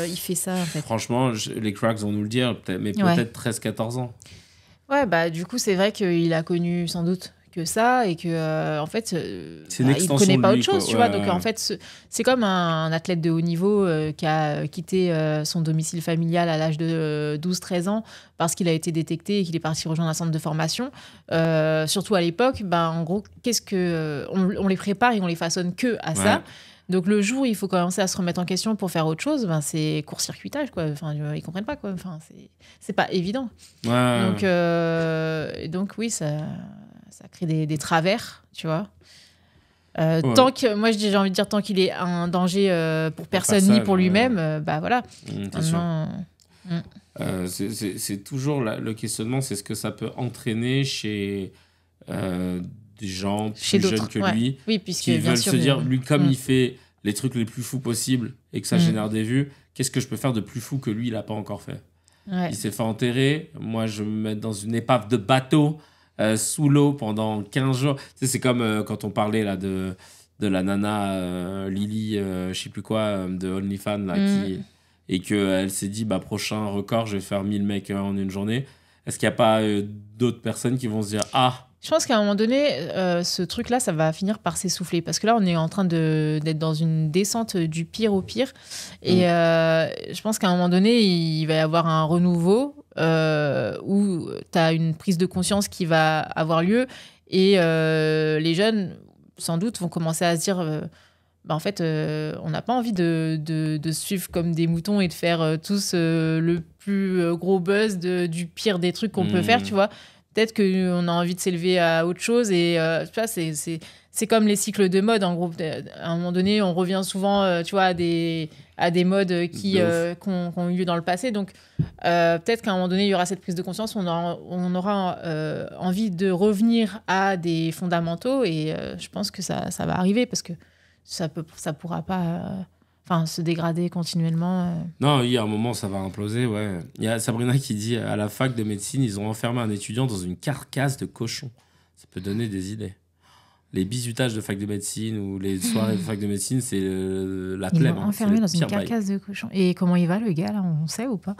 il fait ça, en fait. Franchement, les cracks vont nous le dire, peut-être 13-14 ans. Ouais, du coup, c'est vrai qu'il a connu sans doute que ça et que en fait il connaît pas autre chose, tu vois. Donc en fait c'est comme un athlète de haut niveau qui a quitté son domicile familial à l'âge de 12-13 ans parce qu'il a été détecté et qu'il est parti rejoindre un centre de formation. Surtout à l'époque, en gros, on les prépare et on les façonne que à ça. Donc le jour où il faut commencer à se remettre en question pour faire autre chose, c'est court-circuitage, quoi. Enfin, ils comprennent pas, quoi. Enfin, c'est pas évident. Donc oui, ça crée des travers, tu vois. Tant que, moi j'ai envie de dire, tant qu'il est un danger pour personne ni pour lui-même, voilà. C'est toujours le questionnement, c'est ce que ça peut entraîner chez des gens plus jeunes que lui, qui veulent se dire, lui, comme il fait les trucs les plus fous possibles et que ça génère des vues, qu'est-ce que je peux faire de plus fou que lui, il n'a pas encore fait. Il s'est fait enterrer, moi je vais me mettre dans une épave de bateau sous l'eau pendant 15 jours. Tu sais, c'est comme quand on parlait là, de la nana Lily, je sais plus quoi, de OnlyFans, là, et qu'elle s'est dit, prochain record, je vais faire 1000 mecs en une journée. Est-ce qu'il n'y a pas d'autres personnes qui vont se dire, je pense qu'à un moment donné, ce truc-là, ça va finir par s'essouffler. Parce que là, on est en train d'être dans une descente du pire au pire. Et je pense qu'à un moment donné, il va y avoir un renouveau où tu as une prise de conscience qui va avoir lieu. Et les jeunes, sans doute, vont commencer à se dire... en fait, on n'a pas envie de suivre comme des moutons et de faire tous le plus gros buzz du pire des trucs qu'on peut faire, tu vois. Peut-être qu'on a envie de s'élever à autre chose et tu vois, c'est comme les cycles de mode, en gros. À un moment donné, on revient souvent tu vois, à des modes qui ont eu lieu dans le passé. Donc, peut-être qu'à un moment donné, il y aura cette prise de conscience, on aura envie de revenir à des fondamentaux et je pense que ça va arriver parce que ça pourra pas se dégrader continuellement. Non, il y a un moment, ça va imploser, ouais. Il y a Sabrina qui dit, à la fac de médecine, ils ont enfermé un étudiant dans une carcasse de cochon. Ça peut donner des idées. Les bizutages de fac de médecine ou les soirées de fac de médecine, c'est la plèbe. Ils l'ont enfermé dans une carcasse de cochon. Et comment il va, le gars, là, on sait ou pas?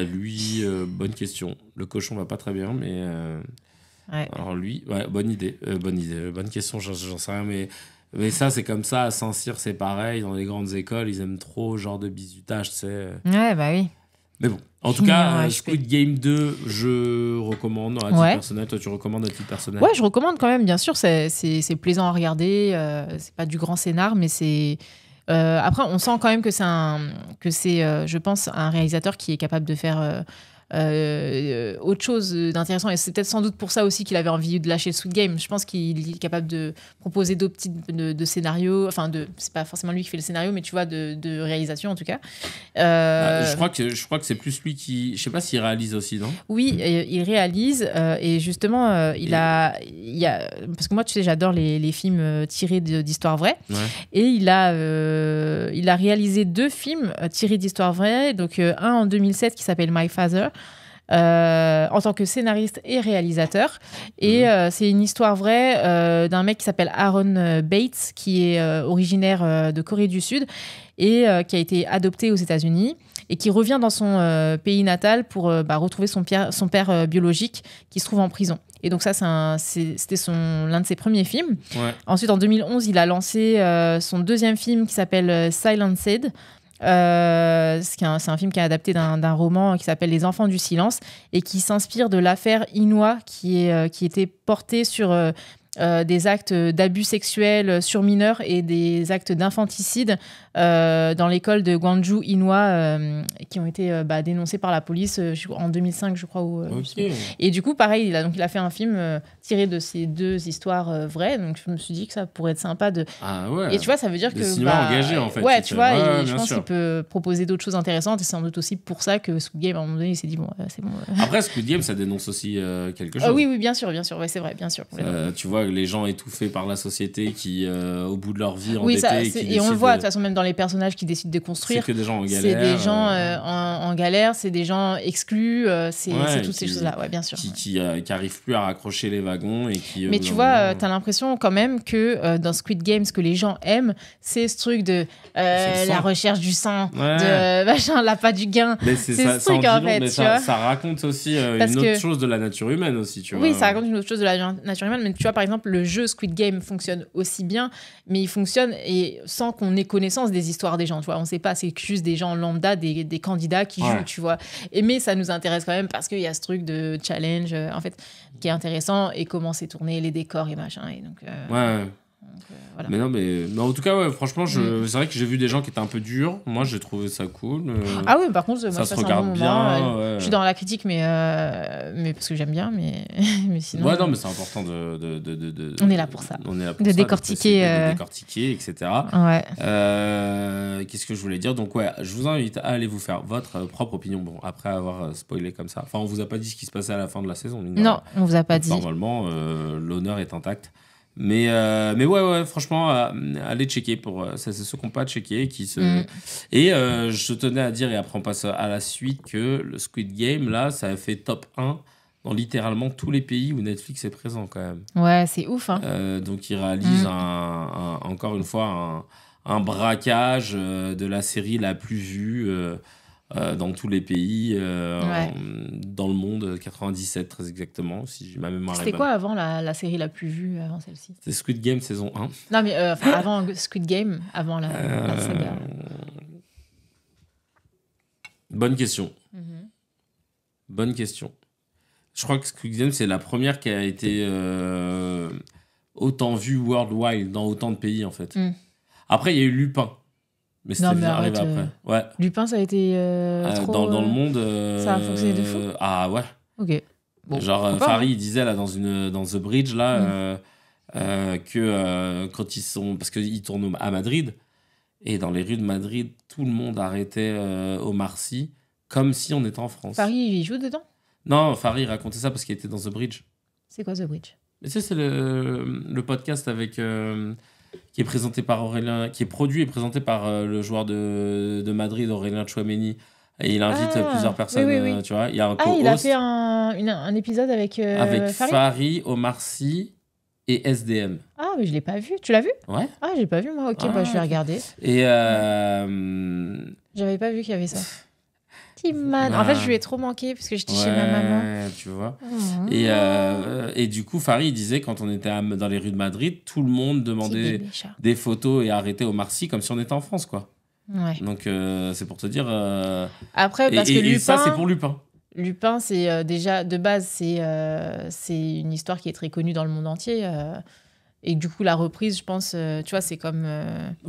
Lui, bonne question. Le cochon va pas très bien, mais... Alors lui, bonne idée. Bonne question, j'en sais rien, mais ça, c'est comme ça. À Saint-Cyr, c'est pareil. Dans les grandes écoles, ils aiment trop ce genre de bizutage, tu sais. Ouais, oui. Mais bon, en tout cas, Squid Game 2, je recommande à titre personnel. Toi, tu recommandes à titre personnel? Ouais, je recommande quand même, bien sûr. C'est plaisant à regarder. C'est pas du grand scénar, mais c'est... après, on sent quand même que c'est, je pense, un réalisateur qui est capable de faire... autre chose d'intéressant et c'est peut-être sans doute pour ça aussi qu'il avait envie de lâcher Squid Game. Je pense qu'il est capable de proposer d'autres types de scénarios, c'est pas forcément lui qui fait le scénario, mais tu vois, de réalisation en tout cas. Je crois que c'est plus lui qui, je sais pas s'il réalise aussi, non? Oui, il réalise et justement parce que moi tu sais, j'adore les films tirés d'histoires vraies et il a réalisé 2 films tirés d'histoires vraies, donc un en 2007 qui s'appelle My Father, en tant que scénariste et réalisateur. Et c'est une histoire vraie d'un mec qui s'appelle Aaron Bates, qui est originaire de Corée du Sud et qui a été adopté aux États-Unis et qui revient dans son pays natal pour retrouver son père biologique qui se trouve en prison. Et donc ça, c'était l'un de ses premiers films. Ensuite, en 2011, il a lancé son 2e film qui s'appelle Silenced. C'est un film qui est adapté d'un roman qui s'appelle Les Enfants du Silence et qui s'inspire de l'affaire Inouye qui était portée sur des actes d'abus sexuels sur mineurs et des actes d'infanticide dans l'école de Gwangju Inouye qui ont été dénoncés par la police en 2005, je crois. Et du coup, pareil, il a fait un film tiré de ces 2 histoires vraies. Donc, je me suis dit que ça pourrait être sympa de... Et tu vois, ça veut dire que... cinéma engagé, en fait. Ouais, tu vois, je pense qu'il peut proposer d'autres choses intéressantes et c'est sans doute aussi pour ça que Squid Game, à un moment donné, il s'est dit, bon, c'est bon. Après, Squid Game, ça dénonce aussi quelque chose. Oui, bien sûr. Ouais, c'est vrai, bien sûr. Tu vois, les gens étouffés par la société qui, au bout de leur vie, endettés... Et on le voit, de toute façon, même dans les personnages qu'ils décident de construire. C'est que des gens en galère. C'est des gens en galère, c'est des gens exclus, c'est toutes ces choses-là, ouais, bien sûr. Qui arrivent plus à raccrocher les wagons et qui. Mais tu vois, t'as l'impression quand même que dans Squid Game, ce que les gens aiment, c'est ce truc de la recherche du sang, de machin, l'appât du gain. Mais c'est ce truc en fait, mais tu vois. Ça raconte aussi une autre chose de la nature humaine aussi, tu vois. Oui, ça raconte une autre chose de la nature humaine, mais tu vois, par exemple, le jeu Squid Game fonctionne aussi bien, mais il fonctionne sans qu'on ait connaissance des histoires des gens, tu vois. On sait pas, c'est juste des gens lambda, des candidats qui jouent, tu vois. Mais ça nous intéresse quand même parce qu'il y a ce truc de challenge, en fait, qui est intéressant, et comment c'est tourné, les décors et machin, et donc... Voilà. Mais en tout cas, ouais, franchement, c'est vrai que j'ai vu des gens qui étaient un peu durs. Moi, j'ai trouvé ça cool. Ah oui, par contre, moi, ça se regarde bien. Je suis dans la critique, mais parce que j'aime bien, mais sinon. Ouais, non, mais c'est important on est là pour ça. On est là pour de ça, décortiquer. De décortiquer, etc. Ouais. Qu'est-ce que je voulais dire ? Donc, ouais, je vous invite à aller vous faire votre propre opinion. Bon, après avoir spoilé comme ça. Enfin, on vous a pas dit ce qui se passait à la fin de la saison. Non, on vous a pas dit. Normalement, l'honneur est intact. Mais ouais, franchement, allez checker pour c'est ceux qui n'ont pas checké et je tenais à dire, et après on passe à la suite, que le Squid Game là, ça a fait top 1 dans littéralement tous les pays où Netflix est présent quand même. Ouais, c'est ouf, hein. Donc ils réalisent encore une fois un braquage de la série la plus vue dans tous les pays dans le monde, 97 très exactement, si ma mémoire est bonne. C'était quoi avant la série la plus vue avant celle-ci ? C'était Squid Game saison 1. Non mais avant Squid Game, avant la saga. Bonne question. Bonne question. Je crois que Squid Game, c'est la première qui a été autant vue worldwide dans autant de pays en fait. Après, il y a eu Lupin. Mais c'était arrivé après. Ouais. Lupin, ça a été trop... Dans le monde... ça a fonctionné de fou. Ah ouais. Ok. Bon, genre, Farid, il disait là, dans The Bridge, là, que quand ils sont... Parce qu'ils tournent à Madrid, et dans les rues de Madrid, tout le monde arrêtait Omar Sy, comme si on était en France. Farid, il joue dedans ? Non, Farid racontait ça parce qu'il était dans The Bridge. C'est quoi The Bridge ? Mais tu sais, c'est le podcast avec... qui est présenté par Aurélien, qui est produit et présenté par le joueur de Madrid, Aurélien Tchouaméni. Et il invite plusieurs personnes, oui. tu vois. Il y a un co-host. Il a fait un épisode avec Farid, Omar Sy et SDM. Ah, mais je l'ai pas vu. Tu l'as vu ? Ouais. Ah, j'ai pas vu, moi. Ok, je vais regarder. Et j'avais pas vu qu'il y avait ça. Man. En fait, je lui ai trop manqué parce que j'étais chez ma maman. Tu vois. Et du coup, Farid disait, quand on était dans les rues de Madrid, tout le monde demandait des photos et arrêtait Omar Sy comme si on était en France, quoi. Ouais. Donc, c'est pour te dire... Après, parce que Lupin... Et ça, c'est pour Lupin. Lupin, c'est déjà, de base, c'est une histoire qui est très connue dans le monde entier. Et du coup, la reprise, je pense, tu vois, c'est comme...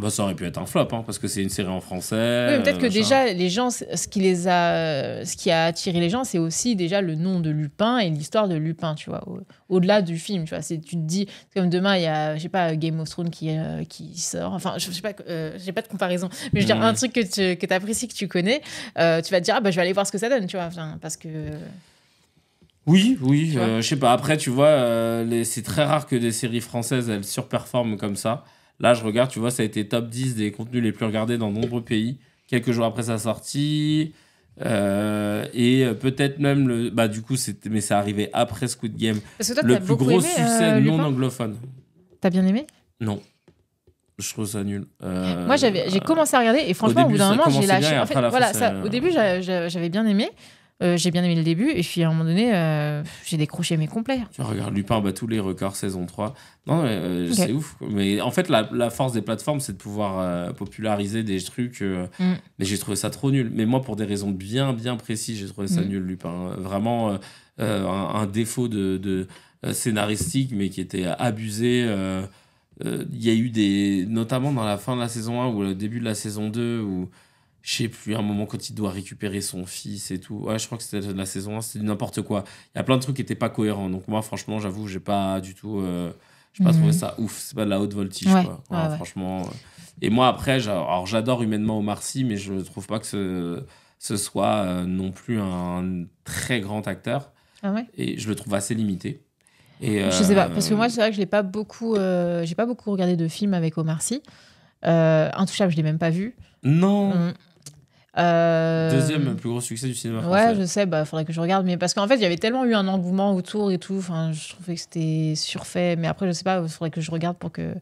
ça aurait pu être un flop, hein, parce que c'est une série en français. Oui, mais peut-être que déjà, les gens, ce qui a attiré les gens, c'est aussi déjà le nom de Lupin et l'histoire de Lupin, tu vois, au-delà du film, tu vois. Tu te dis, c'est comme demain, il y a, je sais pas, Game of Thrones qui sort. Enfin, je sais pas, j'ai pas de comparaison. Mais je veux dire, un truc que tu apprécies, que tu connais, tu vas te dire, je vais aller voir ce que ça donne, tu vois, parce que... Oui, je sais pas. Après, tu vois, c'est très rare que des séries françaises, elles surperforment comme ça. Là, je regarde, tu vois, ça a été top 10 des contenus les plus regardés dans de nombreux pays, quelques jours après sa sortie. Et peut-être même, du coup, mais c'est arrivé après Squid Game. Parce que toi, le plus gros succès non anglophone. T'as bien aimé ? Non. Je trouve ça nul. Moi, j'ai commencé à regarder et franchement, au bout d'un moment, j'ai lâché. En fait, au début, j'avais bien aimé. J'ai bien aimé le début et puis à un moment donné j'ai décroché mes complets. Tu regardes, Lupin bat tous les records saison 3. Non, c'est ouf. Mais en fait, la force des plateformes, c'est de pouvoir populariser des trucs. Mais j'ai trouvé ça trop nul. Mais moi, pour des raisons bien précises, j'ai trouvé ça nul, Lupin. Vraiment un défaut de scénaristique, mais qui était abusé. Il y a eu notamment dans la fin de la saison 1 ou le début de la saison 2 où je sais plus, un moment quand il doit récupérer son fils et tout. Ouais, je crois que c'était de la saison 1, c'était n'importe quoi. Il y a plein de trucs qui n'étaient pas cohérents. Donc moi, franchement, j'avoue, j'ai pas du tout... j'ai pas trouvé ça ouf. C'est pas de la haute voltige, quoi. Ouais. Franchement... Et moi, après, j'adore humainement Omar Sy, mais je trouve pas que ce soit non plus un très grand acteur. Ah ouais ? Et je le trouve assez limité. Et je sais pas, parce que moi, c'est vrai que j'ai pas beaucoup regardé de films avec Omar Sy. Intouchable, je l'ai même pas vu. Non. Deuxième plus gros succès du cinéma français. Ouais, je sais, faudrait que je regarde. Mais parce qu'en fait, il y avait tellement eu un engouement autour et tout. Enfin, je trouvais que c'était surfait. Mais après, je sais pas, il faudrait que je regarde pour que.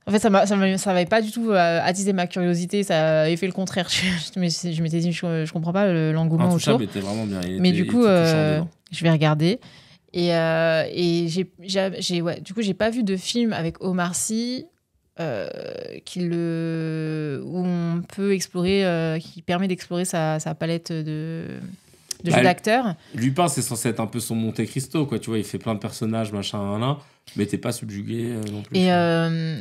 En fait, ça m'avait pas du tout attisé ma curiosité. Ça avait fait le contraire. Je m'étais dit, je comprends pas l'engouement autour. Était vraiment bien. Mais du coup, je vais regarder. Et du coup, j'ai pas vu de film avec Omar Sy. Où on peut explorer, qui permet d'explorer sa palette de jeux d'acteurs. Lupin, c'est censé être un peu son Monte Cristo, quoi. Tu vois, il fait plein de personnages, machin, mais t'es pas subjugué non plus. Et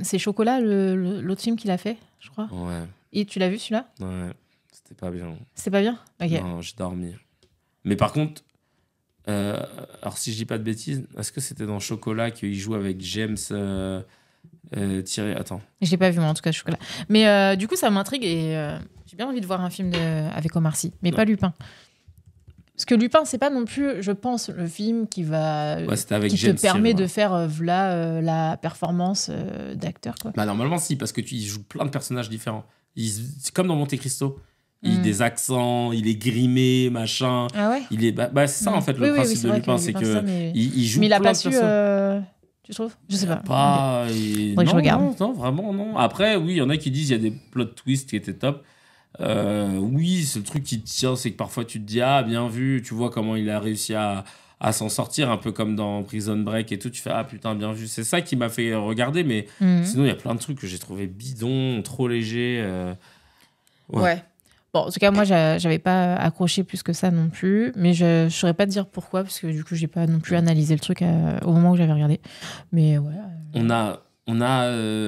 c'est Chocolat, l'autre film qu'il a fait, je crois. Ouais. Et tu l'as vu celui-là ? Ouais, c'était pas bien. C'était pas bien ? Ok. Non, j'ai dormi. Mais par contre, alors si je dis pas de bêtises, est-ce que c'était dans Chocolat qu'il joue avec James Attends. Je l'ai pas vu moi en tout cas Chocolat. Mais du coup ça m'intrigue et j'ai bien envie de voir un film avec Omar Sy, mais pas Lupin. Parce que Lupin c'est pas non plus, je pense, le film qui te permet de faire la performance d'acteur quoi. Bah normalement si, parce que il joue plein de personnages différents. C'est comme dans Monte Cristo. Il a des accents, il est grimé, machin. Ah ouais. Il est c'est ça en fait le principe de Lupin, c'est que il joue plein de personnages. Tu trouves ? Je sais pas. Non, je regarde. Non, vraiment, non. Après, oui, il y en a qui disent qu'il y a des plot twists qui étaient top. Oui, c'est le truc qui te tient, c'est que parfois tu te dis, ah, bien vu, tu vois comment il a réussi à s'en sortir, un peu comme dans Prison Break et tout. Tu fais, ah putain, bien vu. C'est ça qui m'a fait regarder, mais sinon, il y a plein de trucs que j'ai trouvé bidons, trop légers. Ouais. Bon, en tout cas, moi, j'avais pas accroché plus que ça non plus, mais je saurais pas te dire pourquoi, parce que du coup, j'ai pas non plus analysé le truc au moment où j'avais regardé. Mais ouais. On a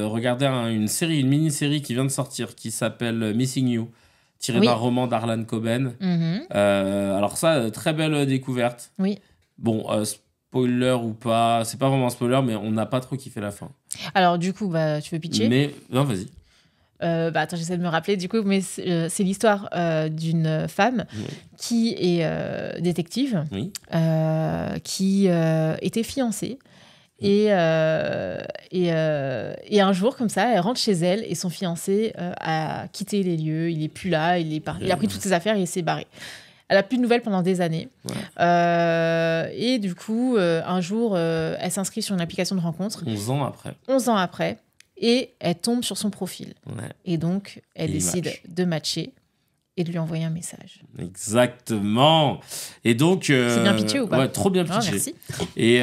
regardé une mini-série qui vient de sortir, qui s'appelle Missing You, tirée d'un roman d'Harlan Coben. Alors ça, très belle découverte. Oui. Bon, spoiler ou pas, c'est pas vraiment un spoiler, mais on n'a pas trop kiffé la fin. Alors du coup, tu veux pitcher ? Mais non, vas-y. Attends, j'essaie de me rappeler du coup, mais c'est l'histoire d'une femme qui est détective, qui était fiancée et un jour comme ça, elle rentre chez elle et son fiancé a quitté les lieux, il est plus là, il a pris toutes ses affaires et il s'est barré. Elle a plus de nouvelles pendant des années. Et du coup, un jour, elle s'inscrit sur une application de rencontre. 11 ans après. Et elle tombe sur son profil. Et donc, elle décide de matcher et de lui envoyer un message. Exactement. Et donc... c'est bien pitché ou pas ? Ouais, trop bien pitché. Merci. Et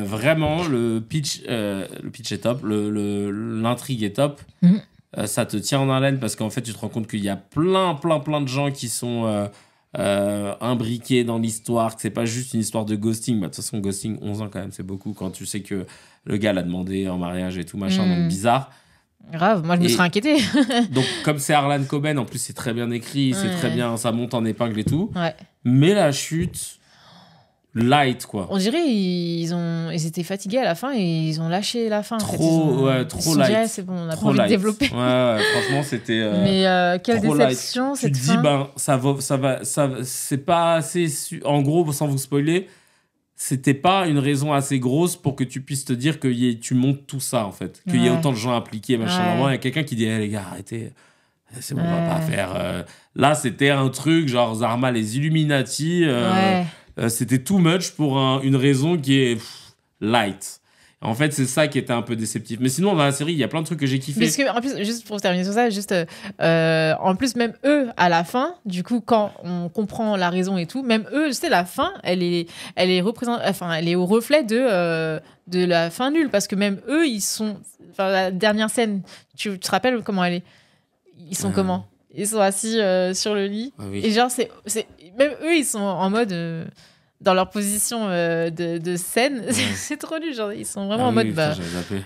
vraiment, le pitch est top, l'intrigue est top. Ça te tient en haleine parce qu'en fait, tu te rends compte qu'il y a plein de gens qui sont... imbriqués dans l'histoire, que c'est pas juste une histoire de ghosting. De toute façon, ghosting, 11 ans quand même, c'est beaucoup quand tu sais que le gars l'a demandé en mariage et tout, machin, donc bizarre. Grave, moi je me serais inquiétée. Donc, comme c'est Harlan Coben, en plus c'est très bien écrit, c'est très bien, ça monte en épingle et tout. Ouais. Mais la chute, light quoi. On dirait ils étaient fatigués à la fin et ils ont lâché la fin. Trop light. C'est bon, on a pas envie de développer. Ouais, franchement c'était. Mais quelle déception light. Tu te dis ça va, c'est pas assez. En gros, sans vous spoiler, c'était pas une raison assez grosse pour que tu puisses te dire que tu montes tout ça en fait, qu'il y ait autant de gens impliqués, machin. Normalement, il y a quelqu'un qui dit, les gars, arrêtez. C'est bon, on va pas faire. Là, c'était un truc genre Zarma, les Illuminati. C'était too much pour une raison qui est light. En fait, c'est ça qui était un peu déceptif. Mais sinon, dans la série, il y a plein de trucs que j'ai kiffé. Parce que, en plus, juste pour terminer sur ça, en plus, même eux, à la fin, du coup, quand on comprend la raison et tout, même eux, tu sais, la fin, elle est au reflet de la fin nulle. Parce que même eux, ils sont. Enfin, la dernière scène, tu te rappelles comment elle est ? Ils sont comment ? Ils sont assis sur le lit. Ah oui. Et genre, même eux, ils sont en mode... dans leur position de scène. C'est trop nul. Genre, ils sont vraiment en mode...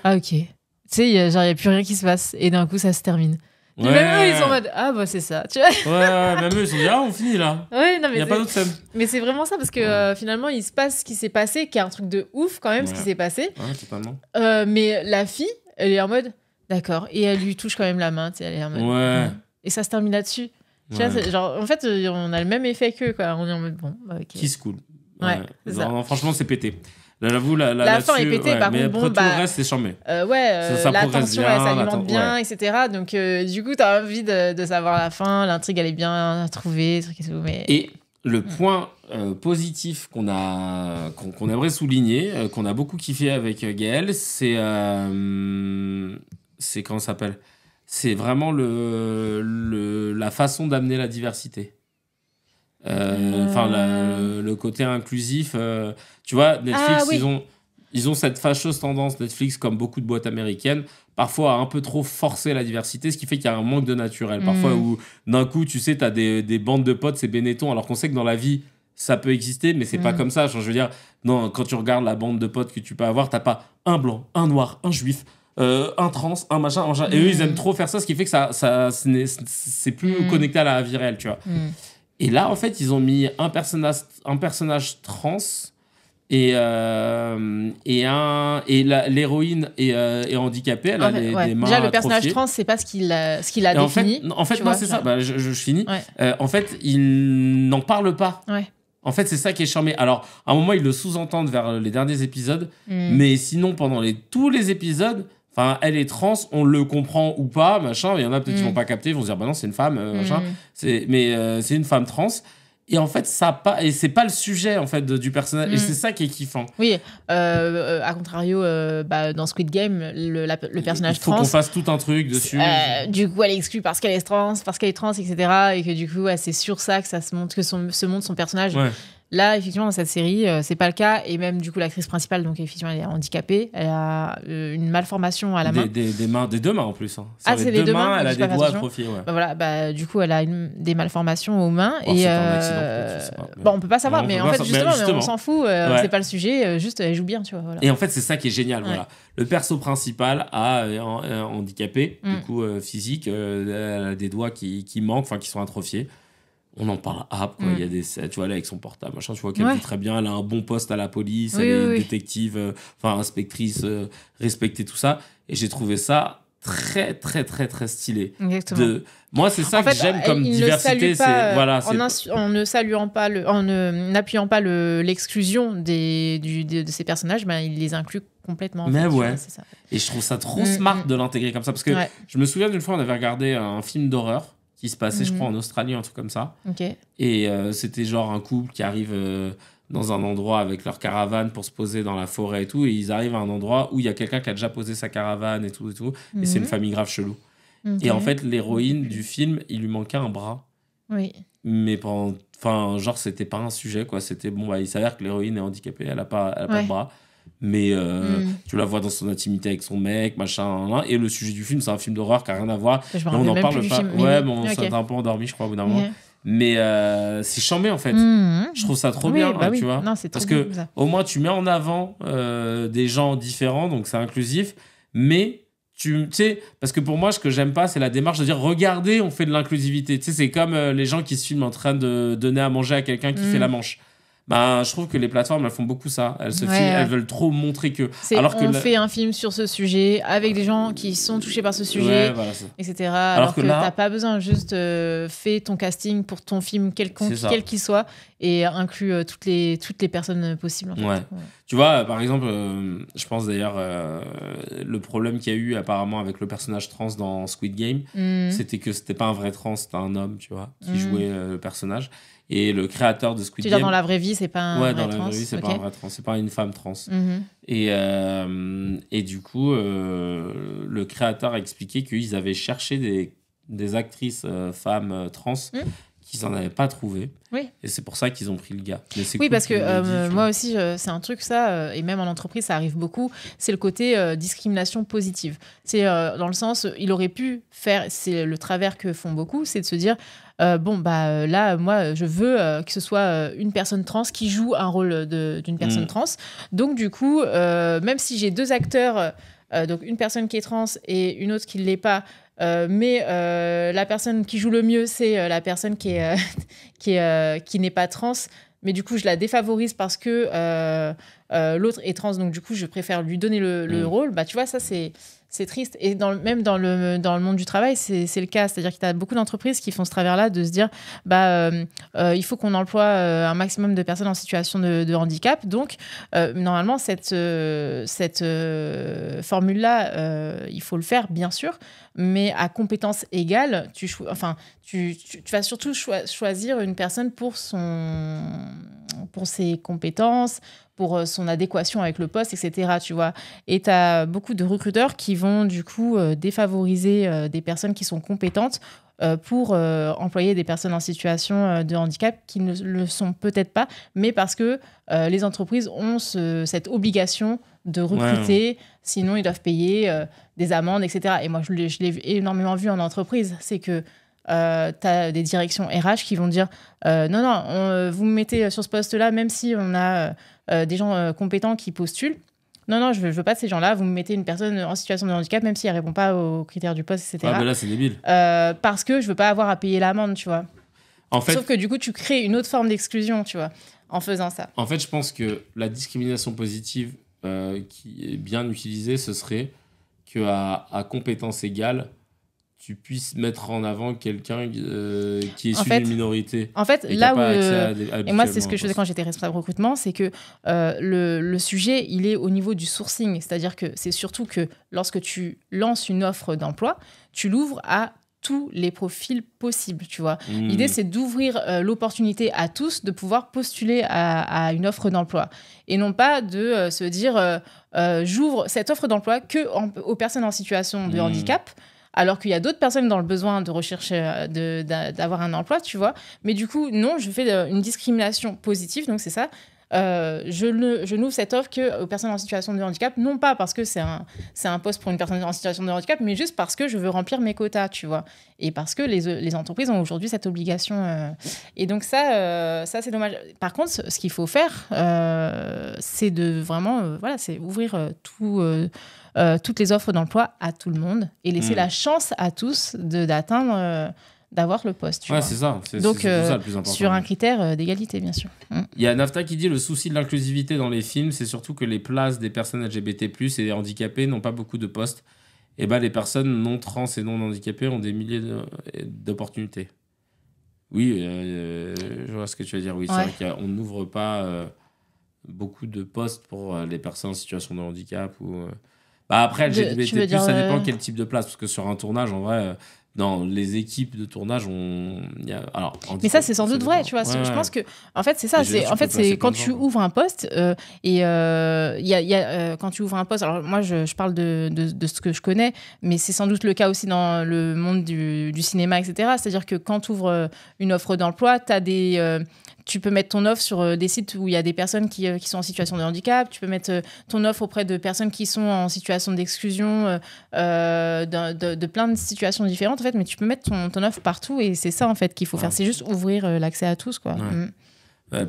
Ah, ok. Tu sais, genre, il n'y a plus rien qui se passe. Et d'un coup, ça se termine. Même eux, ils sont en mode... Ah, c'est ça. Tu vois même eux, ils sont dit, on finit là. Non, mais il n'y a pas d'autre scène. Mais c'est vraiment ça, parce que finalement, il se passe ce qui s'est passé, qui est un truc de ouf quand même, ce qui s'est passé. Ouais, totalement. Mais la fille, elle est en mode... D'accord. Et elle lui touche quand même la main. Elle est en mode... Et ça se termine là-dessus. Tu vois, genre, en fait, on a le même effet qu'eux, quoi. On est en mode bon, ok. Kiss cool. Ouais, c'est ça. Non, franchement, c'est pété. J'avoue, la fin est pétée, par contre, bon, tout le reste, c'est charmé. La tension, elle s'alimente bien, etc. Donc, du coup, t'as envie de savoir la fin, l'intrigue, elle est bien trouvée, truc et tout. Mais... Et le point positif qu'on aimerait souligner, qu'on a beaucoup kiffé avec Gaël, c'est comment ça s'appelle ? C'est vraiment la façon d'amener la diversité. Le côté inclusif. Tu vois, Netflix, ils ont cette fâcheuse tendance, Netflix, comme beaucoup de boîtes américaines, parfois à un peu trop forcer la diversité, ce qui fait qu'il y a un manque de naturel. Parfois, où d'un coup, tu sais, t'as des bandes de potes, c'est Benetton, alors qu'on sait que dans la vie, ça peut exister, mais c'est pas comme ça. Genre, je veux dire, non, quand tu regardes la bande de potes que tu peux avoir, t'as pas un blanc, un noir, un juif, un trans, un machin. Et eux, ils aiment trop faire ça, ce qui fait que c'est plus connecté à la vie réelle, tu vois. Et là, en fait, ils ont mis un personnage trans et l'héroïne est handicapée, elle a des mains déjà, le atrophiées. personnage trans, c'est pas ce qu'il a défini. En fait, non, c'est ça. Je finis. Ouais. En fait, il n'en parle pas. Ouais. En fait, c'est ça qui est charmé. Alors, à un moment, ils le sous-entendent vers les derniers épisodes, mais sinon, pendant tous les épisodes, elle est trans, on le comprend ou pas, machin. Il y en a peut-être qui vont pas capter, ils vont se dire, bah non, c'est une femme, machin. Mais c'est une femme trans. Et en fait, et c'est pas le sujet en fait du personnage. Et c'est ça qui est kiffant. Oui, à contrario, dans Squid Game, le personnage trans. Il faut qu'on fasse tout un truc dessus. Du coup, elle est exclue parce qu'elle est trans, etc. Et que du coup, c'est sur ça que ça se montre, que se montre son personnage. Ouais. Là, effectivement, dans cette série, c'est pas le cas. Et même, du coup, l'actrice principale, donc, effectivement, elle est handicapée. Elle a une malformation à la main. Des deux mains, en plus. Hein. C'est les deux mains. Elle a des doigts atrophiés, ouais. Du coup, elle a des malformations aux mains. C'est un accident, on peut pas savoir. Mais en fait, justement, on s'en fout. C'est pas le sujet. Juste, elle joue bien, tu vois. Voilà. Et en fait, c'est ça qui est génial, voilà. Le perso principal est handicapé, du coup, physique. Elle a des doigts qui manquent, qui sont atrophiés. On en parle quoi. Il y a tu vois, là, avec son portable, machin, tu vois qu'elle vit très bien, elle a un bon poste à la police, elle est détective, inspectrice, respectée, tout ça. Et j'ai trouvé ça très, très, très, très stylé. Exactement. Moi, c'est ça que j'aime comme diversité. En n'appuyant pas l'exclusion de ces personnages, il les inclut complètement. Mais ouais. C'est ça. Et je trouve ça trop smart de l'intégrer comme ça. Parce que je me souviens d'une fois, on avait regardé un film d'horreur qui se passait, je crois, en Australie, un truc comme ça. Okay. Et c'était genre un couple qui arrive dans un endroit avec leur caravane pour se poser dans la forêt et tout. Et ils arrivent à un endroit où il y a quelqu'un qui a déjà posé sa caravane et tout. Et c'est une famille grave chelou. Okay. Et en fait, l'héroïne du film, il lui manquait un bras. Oui. Mais genre, c'était pas un sujet, quoi. C'était il s'avère que l'héroïne est handicapée, elle a pas de bras. Mais tu la vois dans son intimité avec son mec, machin, et le sujet du film, c'est un film d'horreur qui n'a rien à voir. On n'en parle pas. Ouais, mais on s'est un peu endormi, je crois, au bout d'un moment. Mais c'est chambé, en fait. Je trouve ça trop bien, tu vois. Non, parce que au moins, tu mets en avant des gens différents, donc c'est inclusif. Mais tu sais, parce que pour moi, ce que j'aime pas, c'est la démarche de dire regardez, on fait de l'inclusivité. Tu sais, c'est comme les gens qui se filment en train de donner à manger à quelqu'un qui fait la manche. Je trouve que les plateformes, elles font beaucoup ça. Elles se filment, elles veulent trop montrer que... On fait un film sur ce sujet, avec des gens qui sont touchés par ce sujet, etc. Alors que t'as pas besoin, juste fais ton casting pour ton film quelconque, quel qu'il soit, et inclus toutes les personnes possibles. En fait. Ouais. Tu vois, par exemple, je pense d'ailleurs, le problème qu'il y a eu apparemment avec le personnage trans dans Squid Game, c'était que c'était pas un vrai trans, c'était un homme, tu vois, qui jouait le personnage. Et le créateur de Squid Game... Tu veux dire, dans la vraie vie, c'est pas un vrai trans? Ouais, dans la vraie vie, c'est pas un vrai trans. C'est pas une femme trans. Et du coup, le créateur a expliqué qu'ils avaient cherché des actrices femmes trans qu'ils n'en avaient pas trouvé. Oui. Et c'est pour ça qu'ils ont pris le gars. Oui, parce que moi aussi, c'est un truc, ça, et même en entreprise, ça arrive beaucoup, c'est le côté discrimination positive. C'est dans le sens, il aurait pu faire, c'est le travers que font beaucoup, c'est de se dire... là, moi, je veux que ce soit une personne trans qui joue un rôle d'une personne trans. Donc, du coup, même si j'ai deux acteurs, donc une personne qui est trans et une autre qui ne l'est pas, mais la personne qui joue le mieux, c'est la personne qui n'est pas trans. Mais du coup, je la défavorise parce que l'autre est trans, donc du coup, je préfère lui donner le rôle. Bah, tu vois, ça, c'est triste. Et même dans le monde du travail, c'est le cas. C'est-à-dire qu'il y a beaucoup d'entreprises qui font ce travers-là de se dire il faut qu'on emploie un maximum de personnes en situation de handicap. Donc, normalement, cette formule-là, il faut le faire, bien sûr, mais à compétences égales, tu vas surtout choisir une personne pour ses compétences, pour son adéquation avec le poste, etc. Tu vois. Et tu as beaucoup de recruteurs qui vont du coup défavoriser des personnes qui sont compétentes pour employer des personnes en situation de handicap qui ne le sont peut-être pas, mais parce que les entreprises ont cette obligation de recruter, sinon ils doivent payer des amendes, etc. Et moi, je l'ai énormément vu en entreprise. C'est que tu as des directions RH qui vont dire non, vous me mettez sur ce poste-là, même si on a des gens compétents qui postulent. Non, je veux pas de ces gens-là. Vous me mettez une personne en situation de handicap, même si elle répond pas aux critères du poste, etc. Ah, mais là, c'est débile. Parce que je veux pas avoir à payer l'amende, tu vois. Sauf que du coup, tu crées une autre forme d'exclusion, tu vois, en faisant ça. En fait, je pense que la discrimination positive qui est bien utilisée, ce serait qu'à compétences égales, tu puisses mettre en avant quelqu'un qui est issu d'une minorité. En fait, là où... Et moi, c'est ce que je faisais quand j'étais responsable recrutement, c'est que le sujet, il est au niveau du sourcing. C'est-à-dire que c'est surtout que lorsque tu lances une offre d'emploi, tu l'ouvres à tous les profils possibles, tu vois. L'idée, c'est d'ouvrir l'opportunité à tous de pouvoir postuler à une offre d'emploi. Et non pas de se dire j'ouvre cette offre d'emploi aux personnes en situation de handicap, alors qu'il y a d'autres personnes dans le besoin de rechercher, d'avoir un emploi, tu vois. Mais du coup, non, je fais une discrimination positive, donc c'est ça. Je n'ouvre cette offre qu'aux personnes en situation de handicap, non pas parce que c'est un poste pour une personne en situation de handicap, mais juste parce que je veux remplir mes quotas, tu vois. Et parce que les entreprises ont aujourd'hui cette obligation. Et donc ça c'est dommage. Par contre, ce qu'il faut faire, c'est de vraiment c'est ouvrir toutes les offres d'emploi à tout le monde et laisser la chance à tous d'atteindre... d'avoir le poste. Tu vois. C'est ça. Donc, c'est ça le plus important. Sur un critère d'égalité, bien sûr. Il y a Nafta qui dit le souci de l'inclusivité dans les films, c'est surtout que les places des personnes LGBT+, et des handicapés n'ont pas beaucoup de postes. Et les personnes non trans et non handicapées ont des milliers d'opportunités. Oui, je vois ce que tu veux dire. Oui, c'est vrai qu'on n'ouvre pas beaucoup de postes pour les personnes en situation de handicap. Après, LGBT+, ça dépend quel type de place. Parce que sur un tournage, en vrai... dans les équipes de tournage, mais ça, c'est sans doute vrai, tu vois. Je pense que, en fait, c'est ça. C'est quand tu ouvres un poste, quand tu ouvres un poste, alors moi, je parle de ce que je connais, mais c'est sans doute le cas aussi dans le monde du cinéma, etc. C'est-à-dire que quand tu ouvres une offre d'emploi, tu peux mettre ton offre sur des sites où il y a des personnes qui sont en situation de handicap. Tu peux mettre ton offre auprès de personnes qui sont en situation d'exclusion, de plein de situations différentes, en fait. Mais tu peux mettre ton offre partout et c'est ça, en fait, qu'il faut faire. C'est juste ouvrir l'accès à tous, quoi.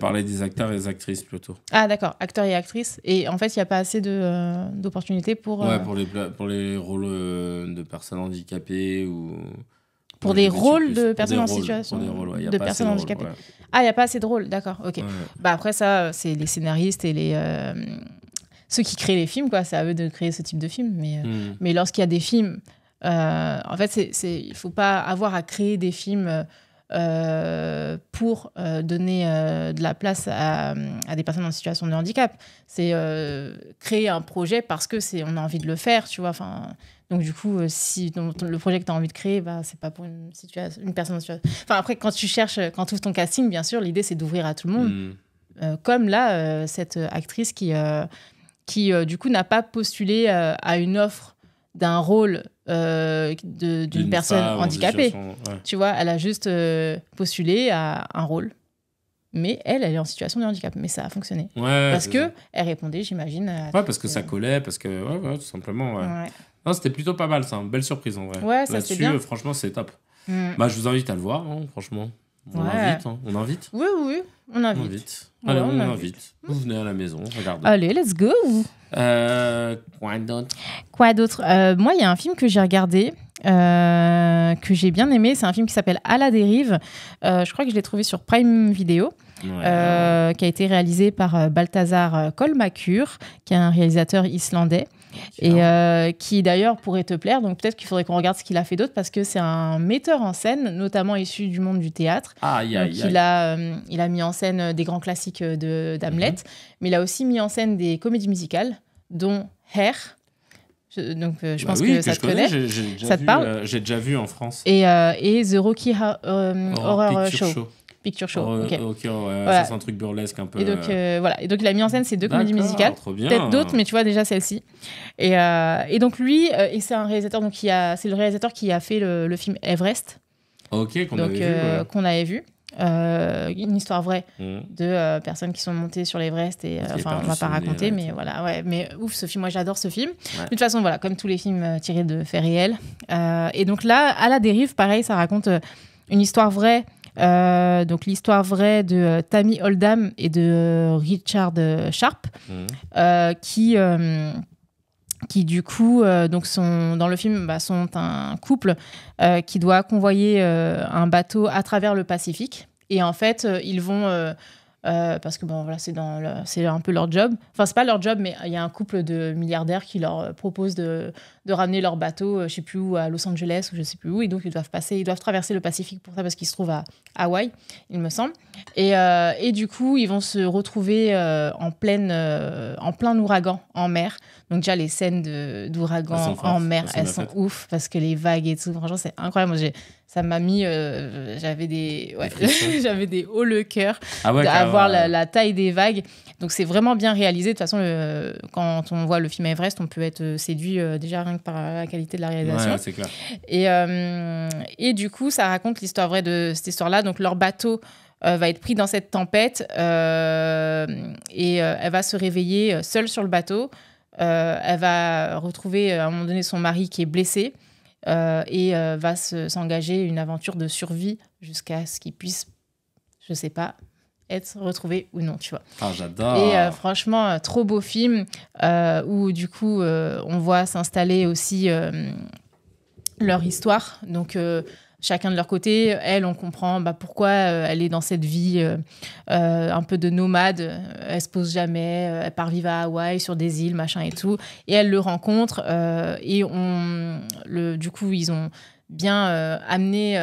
Parler des acteurs et des actrices, plutôt. Ah, d'accord. Acteurs et actrices. Et en fait, il n'y a pas assez d'opportunités pour... pour les rôles de personnes handicapées ou... Pour des rôles de personnes en situation de personnes handicapées. Ah, il n'y a pas assez de rôles, d'accord, ok. Après, ça, c'est les scénaristes et ceux qui créent les films, quoi. C'est à eux de créer ce type de film. Mais lorsqu'il y a des films, en fait, il ne faut pas avoir à créer des films pour donner de la place à des personnes en situation de handicap. C'est créer un projet parce qu'on a envie de le faire, tu vois. Donc, du coup, si le projet que tu as envie de créer, c'est pas pour une personne en situation... Après, quand tu ouvres ton casting, bien sûr, l'idée, c'est d'ouvrir à tout le monde. Comme là, cette actrice qui du coup, n'a pas postulé à une offre d'un rôle d'une personne handicapée. Tu vois, elle a juste postulé à un rôle. Mais elle est en situation de handicap. Mais ça a fonctionné. Parce qu'elle répondait, j'imagine. Parce que ça collait, parce que, tout simplement. Non, c'était plutôt pas mal, ça. Une belle surprise, en vrai. Ouais, ça, c'est bien. Franchement, c'est top. Je vous invite à le voir, franchement. On invite. Oui, on invite. Allez, on invite. Vous venez à la maison, regardez. Allez, let's go. Quoi d'autre Moi, il y a un film que j'ai regardé, que j'ai bien aimé. C'est un film qui s'appelle À la dérive. Je crois que je l'ai trouvé sur Prime Video. qui a été réalisé par Balthazar Kolmakur, qui est un réalisateur islandais. Et qui d'ailleurs pourrait te plaire, donc peut-être qu'il faudrait qu'on regarde ce qu'il a fait d'autre, parce que c'est un metteur en scène, notamment issu du monde du théâtre. Il a mis en scène des grands classiques d'Hamlet, mais il a aussi mis en scène des comédies musicales, dont Hair. Je pense que ça te connaît. Ça te parle. J'ai déjà vu en France. Et The Rocky Horror Show. Picture Show. Voilà. Ça c'est un truc burlesque un peu. Et donc, Et donc il a mis en scène ces 2 comédies musicales. Peut-être d'autres, mais tu vois déjà celle-ci. Et donc lui, c'est un réalisateur, donc c'est le réalisateur qui a fait le film Everest. Qu'on avait vu. Une histoire vraie de personnes qui sont montées sur l'Everest et on va pas raconter, mais voilà, mais ouf ce film, moi j'adore ce film. De toute façon, voilà, comme tous les films tirés de faits réels. Et donc là, À la dérive, pareil, ça raconte une histoire vraie. Donc l'histoire vraie de Tammy Oldham et de Richard Sharp, qui du coup donc sont dans le film sont un couple qui doit convoyer un bateau à travers le Pacifique, et en fait ils vont parce que c'est un peu leur job. Enfin, c'est pas leur job, mais il y a un couple de milliardaires qui leur propose de ramener leur bateau, je sais plus où, à Los Angeles ou je sais plus où, et donc ils doivent traverser le Pacifique pour ça, parce qu'ils se trouvent à Hawaï, il me semble. Et du coup, ils vont se retrouver en plein ouragan en mer. Donc déjà, les scènes d'ouragan en mer, elles sont ouf, parce que les vagues et tout, franchement, c'est incroyable. Moi, ça m'a mis... j'avais des hauts le cœur d'avoir la taille des vagues. Donc, c'est vraiment bien réalisé. De toute façon, quand on voit le film Everest, on peut être séduit déjà rien que par la qualité de la réalisation. Ouais, c'est clair. Et du coup, ça raconte l'histoire vraie de cette histoire-là. Donc, leur bateau va être pris dans cette tempête et elle va se réveiller seule sur le bateau. Elle va retrouver à un moment donné son mari qui est blessé et va s'engager une aventure de survie jusqu'à ce qu'il puisse, je sais pas, être retrouvé ou non, tu vois. J'adore. Et franchement, trop beau film où du coup on voit s'installer aussi leur histoire. Donc chacun de leur côté. Elle, on comprend pourquoi elle est dans cette vie un peu de nomade. Elle se pose jamais, elle part vivre à Hawaï, sur des îles, machin et tout. Et elle le rencontre et du coup, ils ont bien amené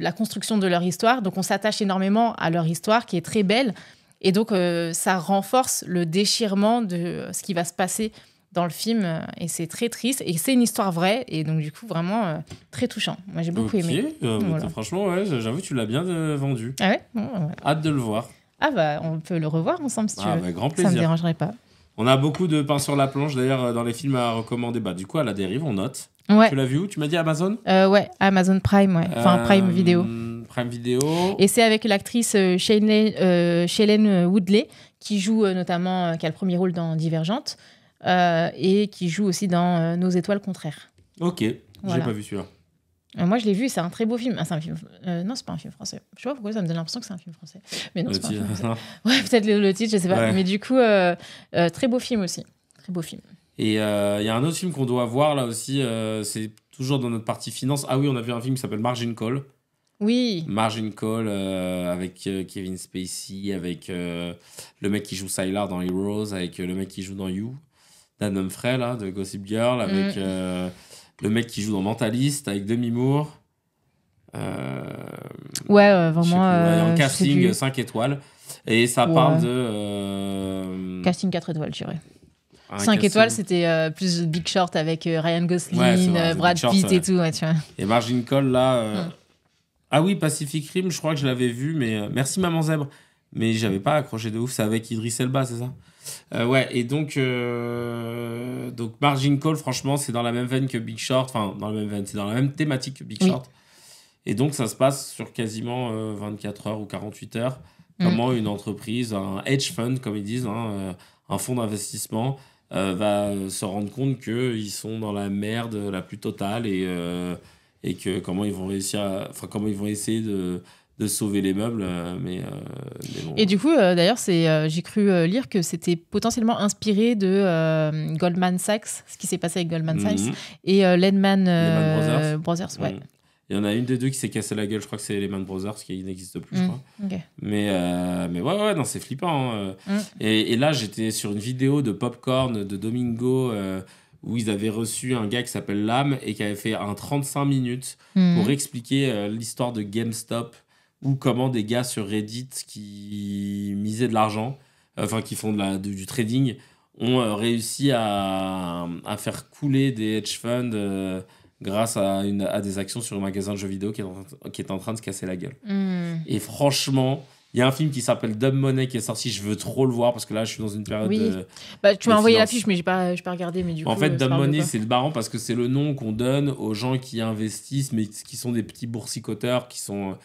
la construction de leur histoire. Donc, on s'attache énormément à leur histoire qui est très belle. Et donc, ça renforce le déchirement de ce qui va se passer dans le film, et c'est très triste, et c'est une histoire vraie, et donc du coup vraiment très touchant. Moi j'ai beaucoup aimé. Voilà. Franchement, ouais, j'avoue tu l'as bien vendu. Ah ouais, Hâte de le voir. On peut le revoir ensemble si tu veux. Grand plaisir. Ça me dérangerait pas. On a beaucoup de pain sur la planche d'ailleurs dans les films à recommander. Du coup, À la dérive, on note. Ouais. Tu l'as vu où? Tu m'as dit Amazon? Ouais, Amazon Prime, ouais. Enfin Prime Video. Prime Video. Et c'est avec l'actrice Shailene Woodley qui joue notamment, qui a le premier rôle dans Divergente. Et qui joue aussi dans Nos étoiles contraires. Ok, voilà. J'ai pas vu celui-là. Moi, je l'ai vu, c'est un très beau film. C'est un film. Non, c'est pas un film français. Je sais pas pourquoi ça me donne l'impression que c'est un film français. Mais non, c'est pas un film français. Ouais, peut-être le titre, je sais pas. Ouais. Mais du coup, très beau film aussi. Très beau film. Et il y a un autre film qu'on doit voir là aussi. C'est toujours dans notre partie finance. Ah oui, on a vu un film qui s'appelle Margin Call. Oui. Margin Call avec Kevin Spacey, avec le mec qui joue Sylar dans Heroes, avec le mec qui joue dans You. Dan Humphrey là, de Gossip Girl, avec le mec qui joue dans Mentalist, avec Demi Moore. Vraiment. Un casting 5 étoiles. Et ça parle de... Casting 4 étoiles, je dirais. 5 étoiles, c'était plus Big Short avec Ryan Gosling, Brad Pitt et tout. Ouais, tu vois. Et Margin Call, là... Ah oui, Pacific Rim, je crois que je l'avais vu, mais... Merci Maman Zèbre. Mais j'avais pas accroché de ouf, c'est avec Idris Elba, c'est ça? Et donc Margin Call, franchement, c'est dans la même veine que Big Short. Enfin, dans la même veine, c'est dans la même thématique que Big Short. Et donc, ça se passe sur quasiment 24 heures ou 48 heures. Comment une entreprise, un hedge fund, comme ils disent, un fonds d'investissement, va se rendre compte qu'ils sont dans la merde la plus totale et que comment ils vont essayer de sauver les meubles. Mais bon. Et du coup, d'ailleurs, j'ai cru lire que c'était potentiellement inspiré de Goldman Sachs, ce qui s'est passé avec Goldman Sachs, et Lehman Brothers. Ouais. Il y en a une des deux qui s'est cassé la gueule, je crois que c'est Lehman Brothers, qui n'existe plus, je crois. Okay. Mais ouais, non, c'est flippant. Et là, j'étais sur une vidéo de Popcorn de Domingo où ils avaient reçu un gars qui s'appelle Lame et qui avait fait un 35 minutes pour expliquer l'histoire de GameStop ou comment des gars sur Reddit qui misaient de l'argent, qui font du trading, ont réussi à faire couler des hedge funds grâce à des actions sur un magasin de jeux vidéo qui est en train de se casser la gueule. Et franchement, il y a un film qui s'appelle Dumb Money qui est sorti, je veux trop le voir parce que là je suis dans une période tu m'as envoyé l'affiche mais j'ai pas regardé, mais du coup en fait Dumb Money c'est marrant parce que c'est le nom qu'on donne aux gens qui investissent mais qui sont des petits boursicoteurs qui sont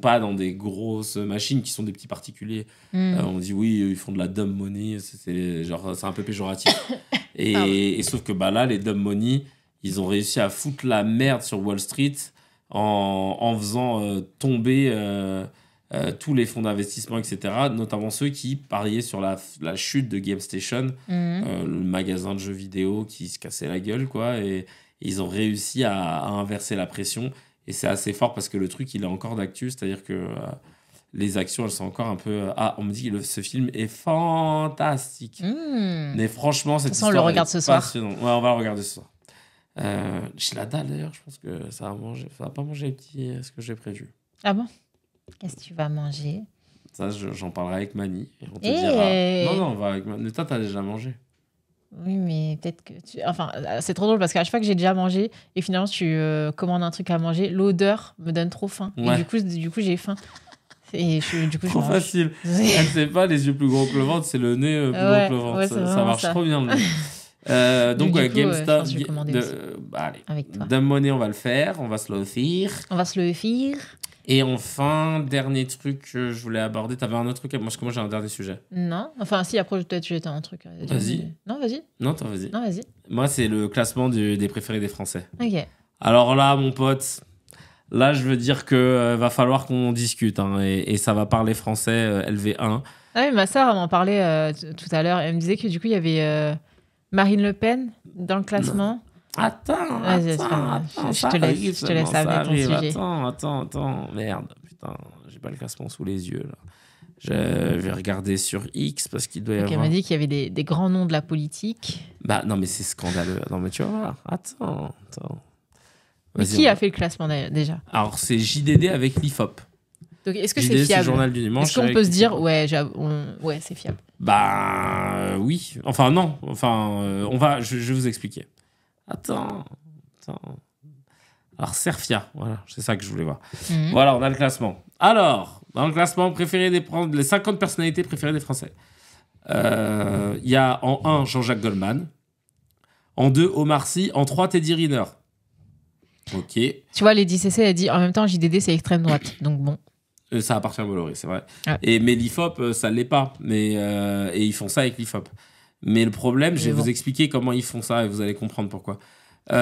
pas dans des grosses machines, qui sont des petits particuliers. On dit oui, ils font de la dumb money, c'est un peu péjoratif. Et sauf que là, les dumb money, ils ont réussi à foutre la merde sur Wall Street en faisant tomber tous les fonds d'investissement, etc., notamment ceux qui pariaient sur la chute de GameStation, le magasin de jeux vidéo qui se cassait la gueule, quoi, et ils ont réussi à inverser la pression. Et c'est assez fort parce que le truc, il est encore d'actu, c'est-à-dire que les actions, elles sont encore un peu... on me dit que ce film est fantastique. Mais franchement, cette histoire... On le regarde ce soir. Ouais, on va le regarder ce soir. J'ai la dalle, d'ailleurs, je pense que ça va pas manger ce que j'ai prévu. Ah bon? Qu'est-ce que tu vas manger? Ça, j'en parlerai avec Mani. Et on te dira... Non, on va avec Mani. Toi, t'as déjà mangé. Oui, mais peut-être que... Enfin, c'est trop drôle parce qu'à chaque fois que j'ai déjà mangé et finalement tu commandes un truc à manger, l'odeur me donne trop faim. Ouais. Et du coup, j'ai faim. Et du coup, trop facile. Elle sait pas, les yeux plus gros que le ventre, c'est le nez plus gros que le ventre. Ça marche trop bien. Donc, GameStop... allez, Dumb Money, on va le faire. On va se le faire. Et enfin, dernier truc que je voulais aborder. T'avais un autre truc? Parce que moi, j'ai un dernier sujet. Non. Enfin, si, après, peut-être j'ai un truc. Vas-y. Non, vas-y. Non, toi, vas-y. Non, vas-y. Moi, c'est le classement des préférés des Français. Ok. Alors là, mon pote, là, je veux dire que va falloir qu'on discute. Et ça va parler français LV1. Ah oui, ma sœur, elle m'en parlait tout à l'heure. Elle me disait que du coup, il y avait Marine Le Pen dans le classement. Non. Attends, je te laisse amener ton sujet. Attends, merde, putain, j'ai pas le classement sous les yeux là. Je vais regarder sur X parce qu'il doit y avoir... Elle m'a dit qu'il y avait des grands noms de la politique. Bah non mais c'est scandaleux, non mais tu vas voir, attends. Mais qui a fait le classement déjà? Alors c'est JDD avec l'IFOP. Donc est-ce que c'est fiable? C'est le journal du dimanche. Est-ce qu'on peut se dire, ouais, c'est fiable? Bah oui, enfin non, je vais vous expliquer. Attends. Alors, Serfia, voilà, c'est ça que je voulais voir. Voilà, on a le classement. Alors, dans le classement les 50 personnalités préférées des Français. Il y a en 1, Jean-Jacques Goldman. En 2, Omar Sy. En 3, Teddy Riner. Ok. Tu vois, Lady CC, elle dit en même temps, JDD, c'est extrême droite. Donc bon. Ça appartient à Bolloré, c'est vrai. Ouais. Mais l'IFOP, ça ne l'est pas. Et ils font ça avec l'IFOP. Mais le problème, je vais vous expliquer comment ils font ça et vous allez comprendre pourquoi.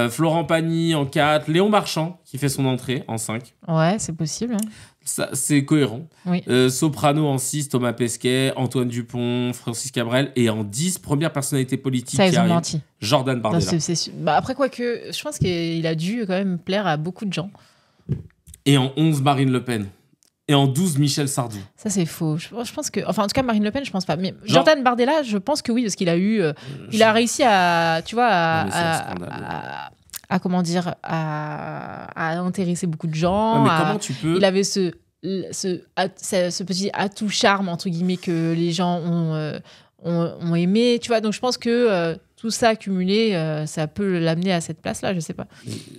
Florent Pagny en 4, Léon Marchand qui fait son entrée en 5. Ouais, c'est possible. Hein. Ça, c'est cohérent. Oui. Soprano en 6, Thomas Pesquet, Antoine Dupont, Francis Cabrel. Et en 10, première personnalité politique ça, ils ont menti. Jordan Bardella. Non, c'est après, quoique, je pense qu'il a dû quand même plaire à beaucoup de gens. Et en 11, Marine Le Pen. Et en 12, Michel Sardou. Ça, c'est faux. Je pense que... Enfin, en tout cas, Marine Le Pen, je pense pas. Mais Jordan Bardella, je pense que oui, parce qu'il a eu... il a réussi à... Tu vois, à comment dire... À intéresser beaucoup de gens. Ouais, mais comment tu peux... Il avait ce petit atout charme, entre guillemets, que les gens ont aimé. Tu vois, donc je pense que... tout ça accumulé, ça peut l'amener à cette place-là, je sais pas.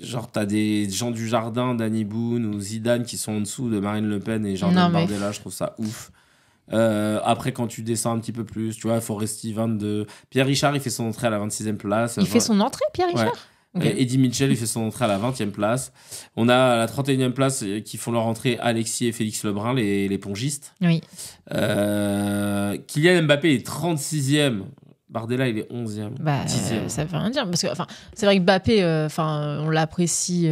Genre, t'as des gens du Jardin, Danny Boone ou Zidane qui sont en dessous de Marine Le Pen et Jordan Bardella, je trouve ça ouf. Après, quand tu descends un petit peu plus, tu vois, Foresti 22. Pierre Richard, il fait son entrée à la 26e place. Il fait son entrée, Pierre Richard? Ouais. Okay. Eddie Mitchell, il fait son entrée à la 20e place. On a à la 31e place qui font leur entrée Alexis et Félix Lebrun, les pongistes. Oui. Kylian Mbappé est 36e. Bardella, il est 11e. 10e. Ça veut rien dire. Parce que, c'est vrai que Mbappé, on l'apprécie.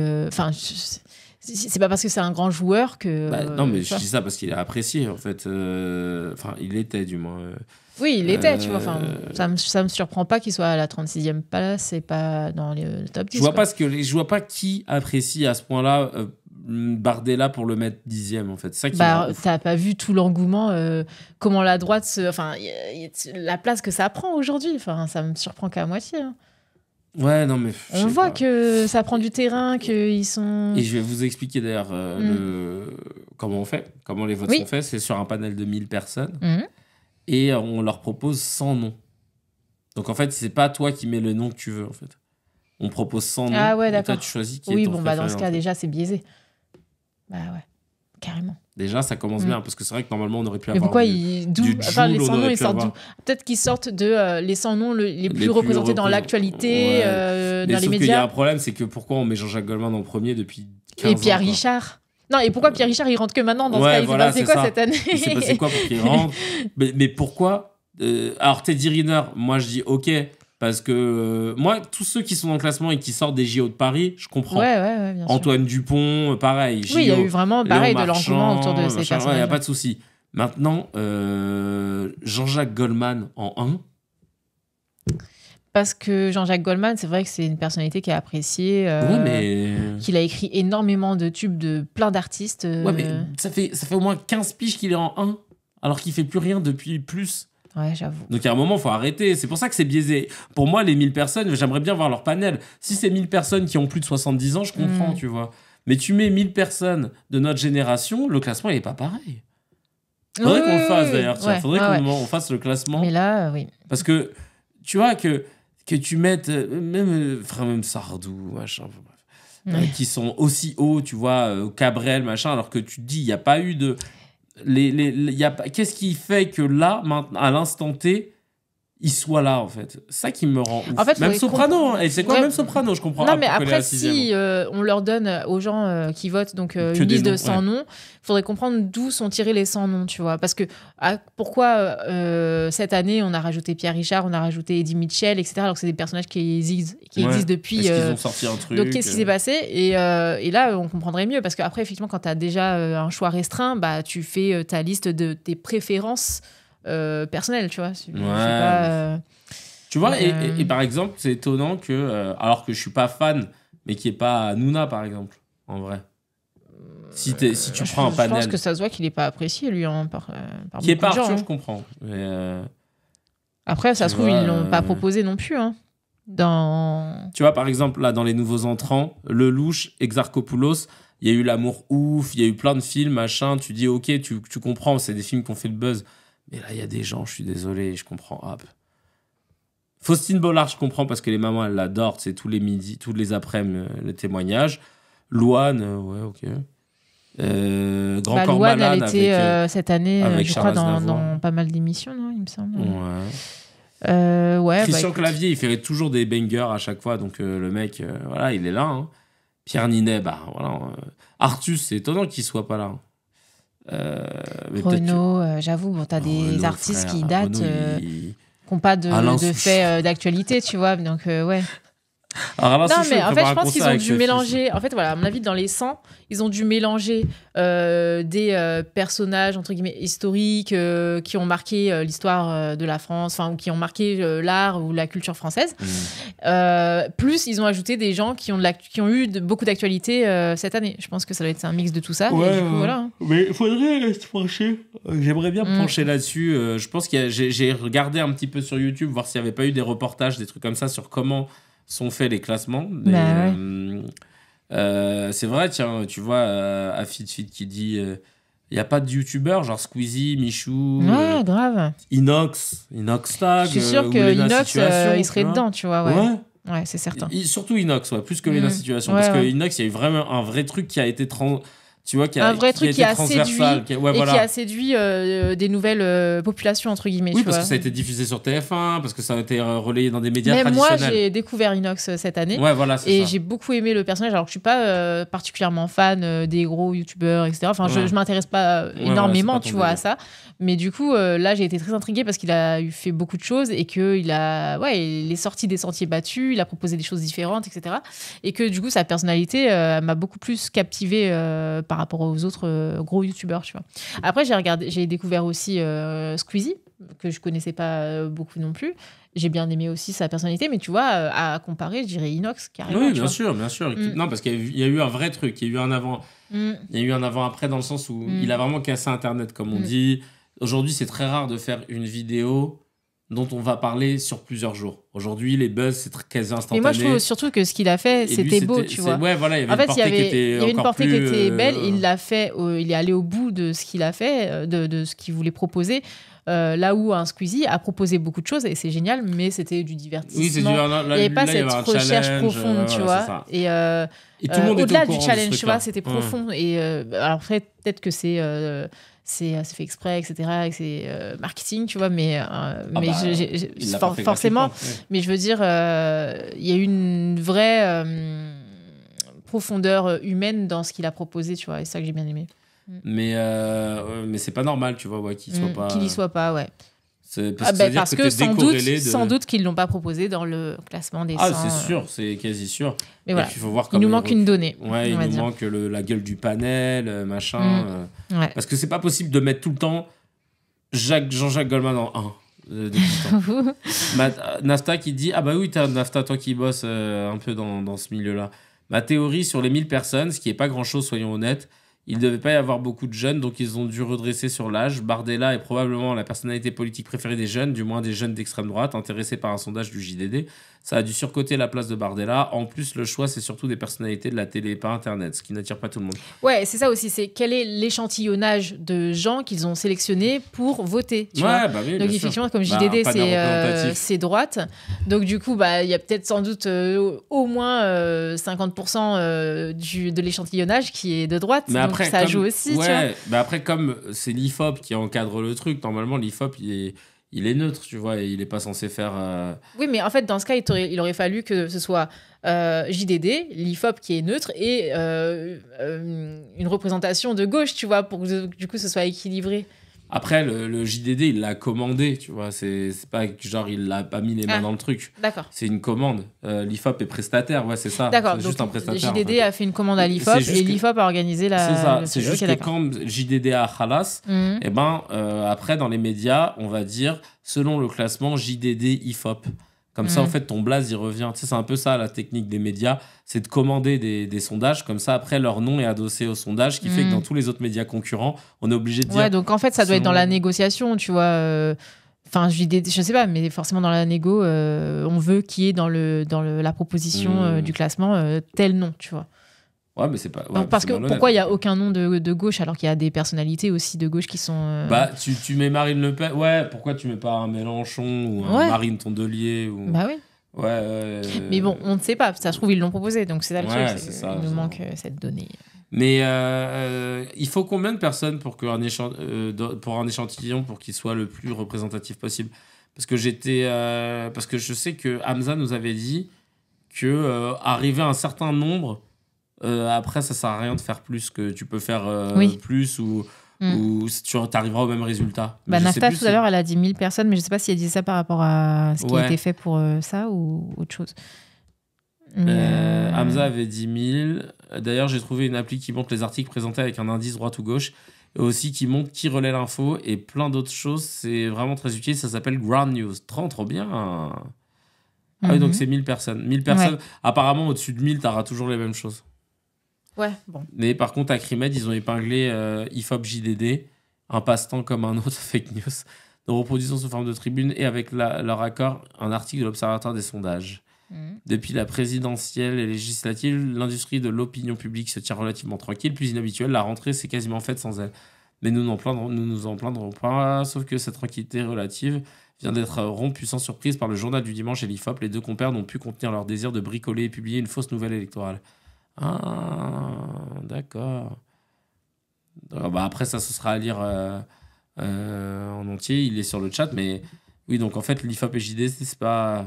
C'est pas parce que c'est un grand joueur que. Non, mais je dis ça parce qu'il est apprécié, en fait. Il l'était, du moins. Oui, il l'était, tu vois. Ça me surprend pas qu'il soit à la 36e place et pas dans le top 10. Je vois pas qui apprécie à ce point-là Bardella pour le mettre 10e, en fait. C'est ça qui t'as pas vu tout l'engouement, comment la droite enfin, la place que ça prend aujourd'hui. Enfin, ça me surprend qu'à moitié. Hein. Ouais, non, mais... On voit que ça prend du terrain, qu'ils sont... Et je vais vous expliquer d'ailleurs comment on fait, comment les votes sont faits. C'est sur un panel de 1000 personnes. Et on leur propose 100 noms. Donc, en fait, c'est pas toi qui mets le nom que tu veux, en fait. On propose 100 noms. Ah ouais, d'accord. Et toi, tu choisis qui est ton préféré, dans ce cas, déjà, c'est biaisé. Bah ouais, carrément. Déjà, ça commence bien, parce que c'est vrai que normalement, on aurait pu avoir pourquoi les 100 noms, ils sortent d'où? Peut-être qu'ils sortent de les 100 noms les plus représentés dans l'actualité, dans les médias. Il y a un problème, c'est que pourquoi on met Jean-Jacques Goldman en premier depuis 15 ans? Et Pierre Richard. Non, et pourquoi Pierre Richard, il rentre que maintenant dans ce cas? Il s'est passé quoi cette année? Il s'est passé quoi pour qu'il rentre? Mais pourquoi alors, Teddy Riner, moi, je dis OK, parce que moi, tous ceux qui sont dans le classement et qui sortent des JO de Paris, je comprends. Ouais, bien sûr. Antoine Dupont, pareil. Oui, il y a eu vraiment pareil de l'engouement autour de ces personnages. Il n'y a pas de souci. Maintenant, Jean-Jacques Goldman en 1. Parce que Jean-Jacques Goldman, c'est vrai que c'est une personnalité qui est appréciée, qu'il a écrit énormément de tubes de plein d'artistes. Ouais, mais ça fait au moins 15 piges qu'il est en 1, alors qu'il ne fait plus rien depuis plus. Ouais, j'avoue. Donc, à un moment, il faut arrêter. C'est pour ça que c'est biaisé. Pour moi, les 1000 personnes, j'aimerais bien voir leur panel. Si c'est 1000 personnes qui ont plus de 70 ans, je comprends, tu vois. Mais tu mets 1000 personnes de notre génération, le classement, il n'est pas pareil. Faudrait qu'on le fasse, d'ailleurs. Faudrait qu'on fasse le classement. Mais là, oui. Parce que, tu vois, que tu mettes même Sardou, machin, bref, qui sont aussi hauts, tu vois, Cabrel, machin, alors que tu te dis, il n'y a pas eu de... Qu'est-ce qui fait que là, maintenant, à l'instant T, il soit là, en fait? C'est ça qui me rend ouf. En fait, même Soprano, et c'est quoi même Soprano, je comprends. Non, mais après, si on leur donne aux gens qui votent donc, une liste de 100 noms, il faudrait comprendre d'où sont tirés les 100 noms, tu vois. Parce que pourquoi cette année, on a rajouté Pierre Richard, on a rajouté Eddie Mitchell, etc., alors que c'est des personnages qui existent depuis... Est-ce qu'ils ont sorti un truc? Donc, qu'est-ce qui s'est passé? Et là, on comprendrait mieux, parce qu'après, effectivement, quand tu as déjà un choix restreint, bah, tu fais ta liste de tes préférences personnelles, tu vois. Tu vois, et par exemple, c'est étonnant que, alors que je suis pas fan, mais qu'il n'y ait pas Hanouna, par exemple, en vrai. Si tu prends un panel... Je pense que ça se voit qu'il n'est pas apprécié, lui, par qui est pas Arthur, je comprends. Mais, après, ça se trouve, ils ne l'ont pas proposé non plus. Hein. Tu vois, par exemple, là, dans les nouveaux entrants, Lelouch, Exarchopoulos, il y a eu L'amour ouf, il y a eu plein de films, machin. Tu dis, OK, tu comprends, c'est des films qui ont fait le buzz. Mais là, il y a des gens, je suis désolé, je comprends. Faustine Bollard, je comprends parce que les mamans, elles l'adorent. C'est tous les midis, tous les après-midi, le témoignage. Louane, ouais, OK. Grand Corps Louane, Malade, elle était cette année, je crois, Charles dans pas mal d'émissions, non, il me semble. Ouais. Christian Clavier, il fait toujours des bangers à chaque fois. Donc, le mec, voilà, il est là. Hein. Pierre Ninet, bah, voilà. Artus, c'est étonnant qu'il soit pas là. Renaud, j'avoue, bon, t'as des artistes qui datent, qui n'ont pas de fait d'actualité, tu vois, donc ouais. Alors, non, mais en fait, je pense qu'ils ont dû mélanger. En fait, voilà, à mon avis, dans les 100, ils ont dû mélanger des personnages, entre guillemets, historiques qui ont marqué l'histoire de la France, enfin, ou qui ont marqué l'art ou la culture française. Plus, ils ont ajouté des gens qui ont eu beaucoup d'actualité cette année. Je pense que ça doit être un mix de tout ça. Ouais, et du coup, voilà. Mais il faudrait se pencher. J'aimerais bien me pencher là-dessus. Je pense que j'ai regardé un petit peu sur YouTube, voir s'il n'y avait pas eu des reportages, des trucs comme ça, sur comment sont faits les classements. C'est vrai, tiens, tu vois, Afid qui dit il n'y a pas de youtubeurs genre Squeezie, Michou, grave. Inox Tag. Je suis sûr que Inox, il serait dedans, tu vois. Ouais, c'est certain. Surtout Inox, plus que Lena Situation. Parce que Inox, il y a eu vraiment un vrai truc qui a été tu vois, un vrai truc qui a transversal, qui a séduit des nouvelles populations, entre guillemets. Oui, parce que ça a été diffusé sur TF1, parce que ça a été relayé dans des médias traditionnels. Moi, j'ai découvert Inox cette année. Ouais, voilà, et j'ai beaucoup aimé le personnage, alors que je suis pas particulièrement fan des gros youtubeurs, etc. Enfin, je m'intéresse pas énormément, tu vois, à ça. Mais du coup, là, j'ai été très intriguée parce qu'il a fait beaucoup de choses et qu'il il est sorti des sentiers battus, il a proposé des choses différentes, etc. Et que du coup, sa personnalité m'a beaucoup plus captivée par rapport aux autres gros youtubeurs, tu vois. Après, j'ai découvert aussi Squeezie, que je connaissais pas beaucoup non plus. J'ai bien aimé aussi sa personnalité, mais tu vois, à comparer, je dirais Inox carrément. Oui, bien sûr. Non, parce qu'il y a eu un vrai truc, il y a eu un avant. Il y a eu un avant-après dans le sens où il a vraiment cassé Internet, comme on dit. Aujourd'hui, c'est très rare de faire une vidéo dont on va parler sur plusieurs jours. Aujourd'hui, les buzz, c'est quasi instantané. Mais moi, je trouve surtout que ce qu'il a fait, c'était beau, tu vois. Ouais, voilà, il y avait une portée qui était belle. Il l'a fait, il est allé au bout de ce qu'il a fait, de ce qu'il voulait proposer. Là où un Squeezie a proposé beaucoup de choses et c'est génial, mais c'était du divertissement. Oui, il n'y avait pas cette recherche profonde, tu vois. Et tout le monde au-delà du challenge, tu vois, c'était profond. Et alors après, peut-être que c'est fait exprès, etc. Et c'est marketing, tu vois, mais forcément. Mais je veux dire, il y a eu une vraie profondeur humaine dans ce qu'il a proposé, tu vois, et c'est ça que j'ai bien aimé. Mais c'est pas normal, tu vois, qu'il soit pas. Qu'il y soit pas, ouais. Parce que sans doute qu'ils l'ont pas proposé dans le classement des 100. Ah, c'est sûr, c'est quasi sûr. Mais voilà. Il faut voir il nous manque une donnée. Ouais, il nous manque la gueule du panel, machin. Ouais. Parce que c'est pas possible de mettre tout le temps Jean-Jacques Goldman en 1. Nafta qui dit ah bah oui, t'as Nafta, toi qui bosses un peu dans ce milieu-là. Ma théorie sur les 1000 personnes, ce qui est pas grand-chose, soyons honnêtes. Il ne devait pas y avoir beaucoup de jeunes, donc ils ont dû redresser sur l'âge. Bardella est probablement la personnalité politique préférée des jeunes, du moins des jeunes d'extrême droite, intéressés par un sondage du JDD. Ça a dû surcoter la place de Bardella. En plus, le choix, c'est surtout des personnalités de la télé, pas Internet, ce qui n'attire pas tout le monde. Ouais, c'est ça aussi. C'est quel est l'échantillonnage de gens qu'ils ont sélectionnés pour voter, tu vois. Bah oui, donc effectivement, comme JDD, c'est droite. Donc du coup, il y a peut-être sans doute au moins 50% de l'échantillonnage qui est de droite. Mais après, ça joue aussi, tu vois. Bah après, comme c'est l'IFOP qui encadre le truc, normalement, l'IFOP, il est neutre, tu vois, et il n'est pas censé faire... Oui, mais en fait, dans ce cas, il aurait fallu que ce soit JDD, l'IFOP qui est neutre, et une représentation de gauche, tu vois, pour que du coup, ce soit équilibré. Après, le JDD, il l'a commandé, tu vois. C'est pas genre, il l'a pas mis les mains dans le truc. D'accord. C'est une commande. L'IFOP est prestataire, ouais, c'est ça. D'accord. C'est juste un prestataire. JDD a fait une commande à l'IFOP et l'IFOP a organisé la... C'est ça. C'est juste que quand JDD a Khalas, après, dans les médias, on va dire, selon le classement JDD-IFOP. Comme ça, en fait, ton blaze, il revient. Tu sais, c'est un peu ça, la technique des médias. C'est de commander des sondages. Comme ça, après, leur nom est adossé au sondage, ce qui fait que dans tous les autres médias concurrents, on est obligé de dire... Ouais, donc en fait, ça doit être dans la négociation, tu vois. Enfin, je sais pas, mais forcément, dans la négo, on veut qu'il y ait dans la proposition du classement tel nom, tu vois. Ouais, mais c'est pas. Ouais, parce que pourquoi il n'y a aucun nom de gauche alors qu'il y a des personnalités aussi de gauche qui sont. Bah, tu mets Marine Le Pen. Ouais, pourquoi tu mets pas un Mélenchon ou un Marine Tondelier ou... Bah oui. Ouais. Mais bon, on ne sait pas. Ça se trouve, ils l'ont proposé. Donc c'est ça le truc. Ça, il nous manque cette donnée. Mais il faut combien de personnes pour un échantillon pour qu'il soit le plus représentatif possible ? Parce que je sais que Hamza nous avait dit que arriver à un certain nombre. Après, ça sert à rien de faire plus, que tu peux faire plus ou tu arriveras au même résultat. Nafta, tout à l'heure, elle a dit 1000 personnes, mais je ne sais pas si elle disait ça par rapport à ce qui a été fait pour ça ou autre chose. Hamza avait dit 1000. D'ailleurs, j'ai trouvé une appli qui montre les articles présentés avec un indice droite ou gauche, et aussi qui montre qui relaie l'info et plein d'autres choses. C'est vraiment très utile. Ça s'appelle Ground News. Trop bien. Ah oui, donc c'est 1000 personnes. 1000 personnes. Ouais. Apparemment, au-dessus de 1000, tu auras toujours les mêmes choses. Ouais, bon. Mais par contre, à Crimed, ils ont épinglé IFOP JDD, un passe-temps comme un autre, fake news, de reproduction sous forme de tribune et avec leur accord, un article de l'Observatoire des sondages. Depuis la présidentielle et législative, l'industrie de l'opinion publique se tient relativement tranquille, plus inhabituelle. La rentrée s'est quasiment faite sans elle. Mais nous nous en plaindrons pas, sauf que cette tranquillité relative vient d'être rompue sans surprise par le journal du dimanche et l'IFOP. Les deux compères n'ont pu contenir leur désir de bricoler et publier une fausse nouvelle électorale. Ah, d'accord. Après, ça, ce sera à lire en entier. Il est sur le chat, mais oui, donc en fait, l'IFOP et JD, c'est pas...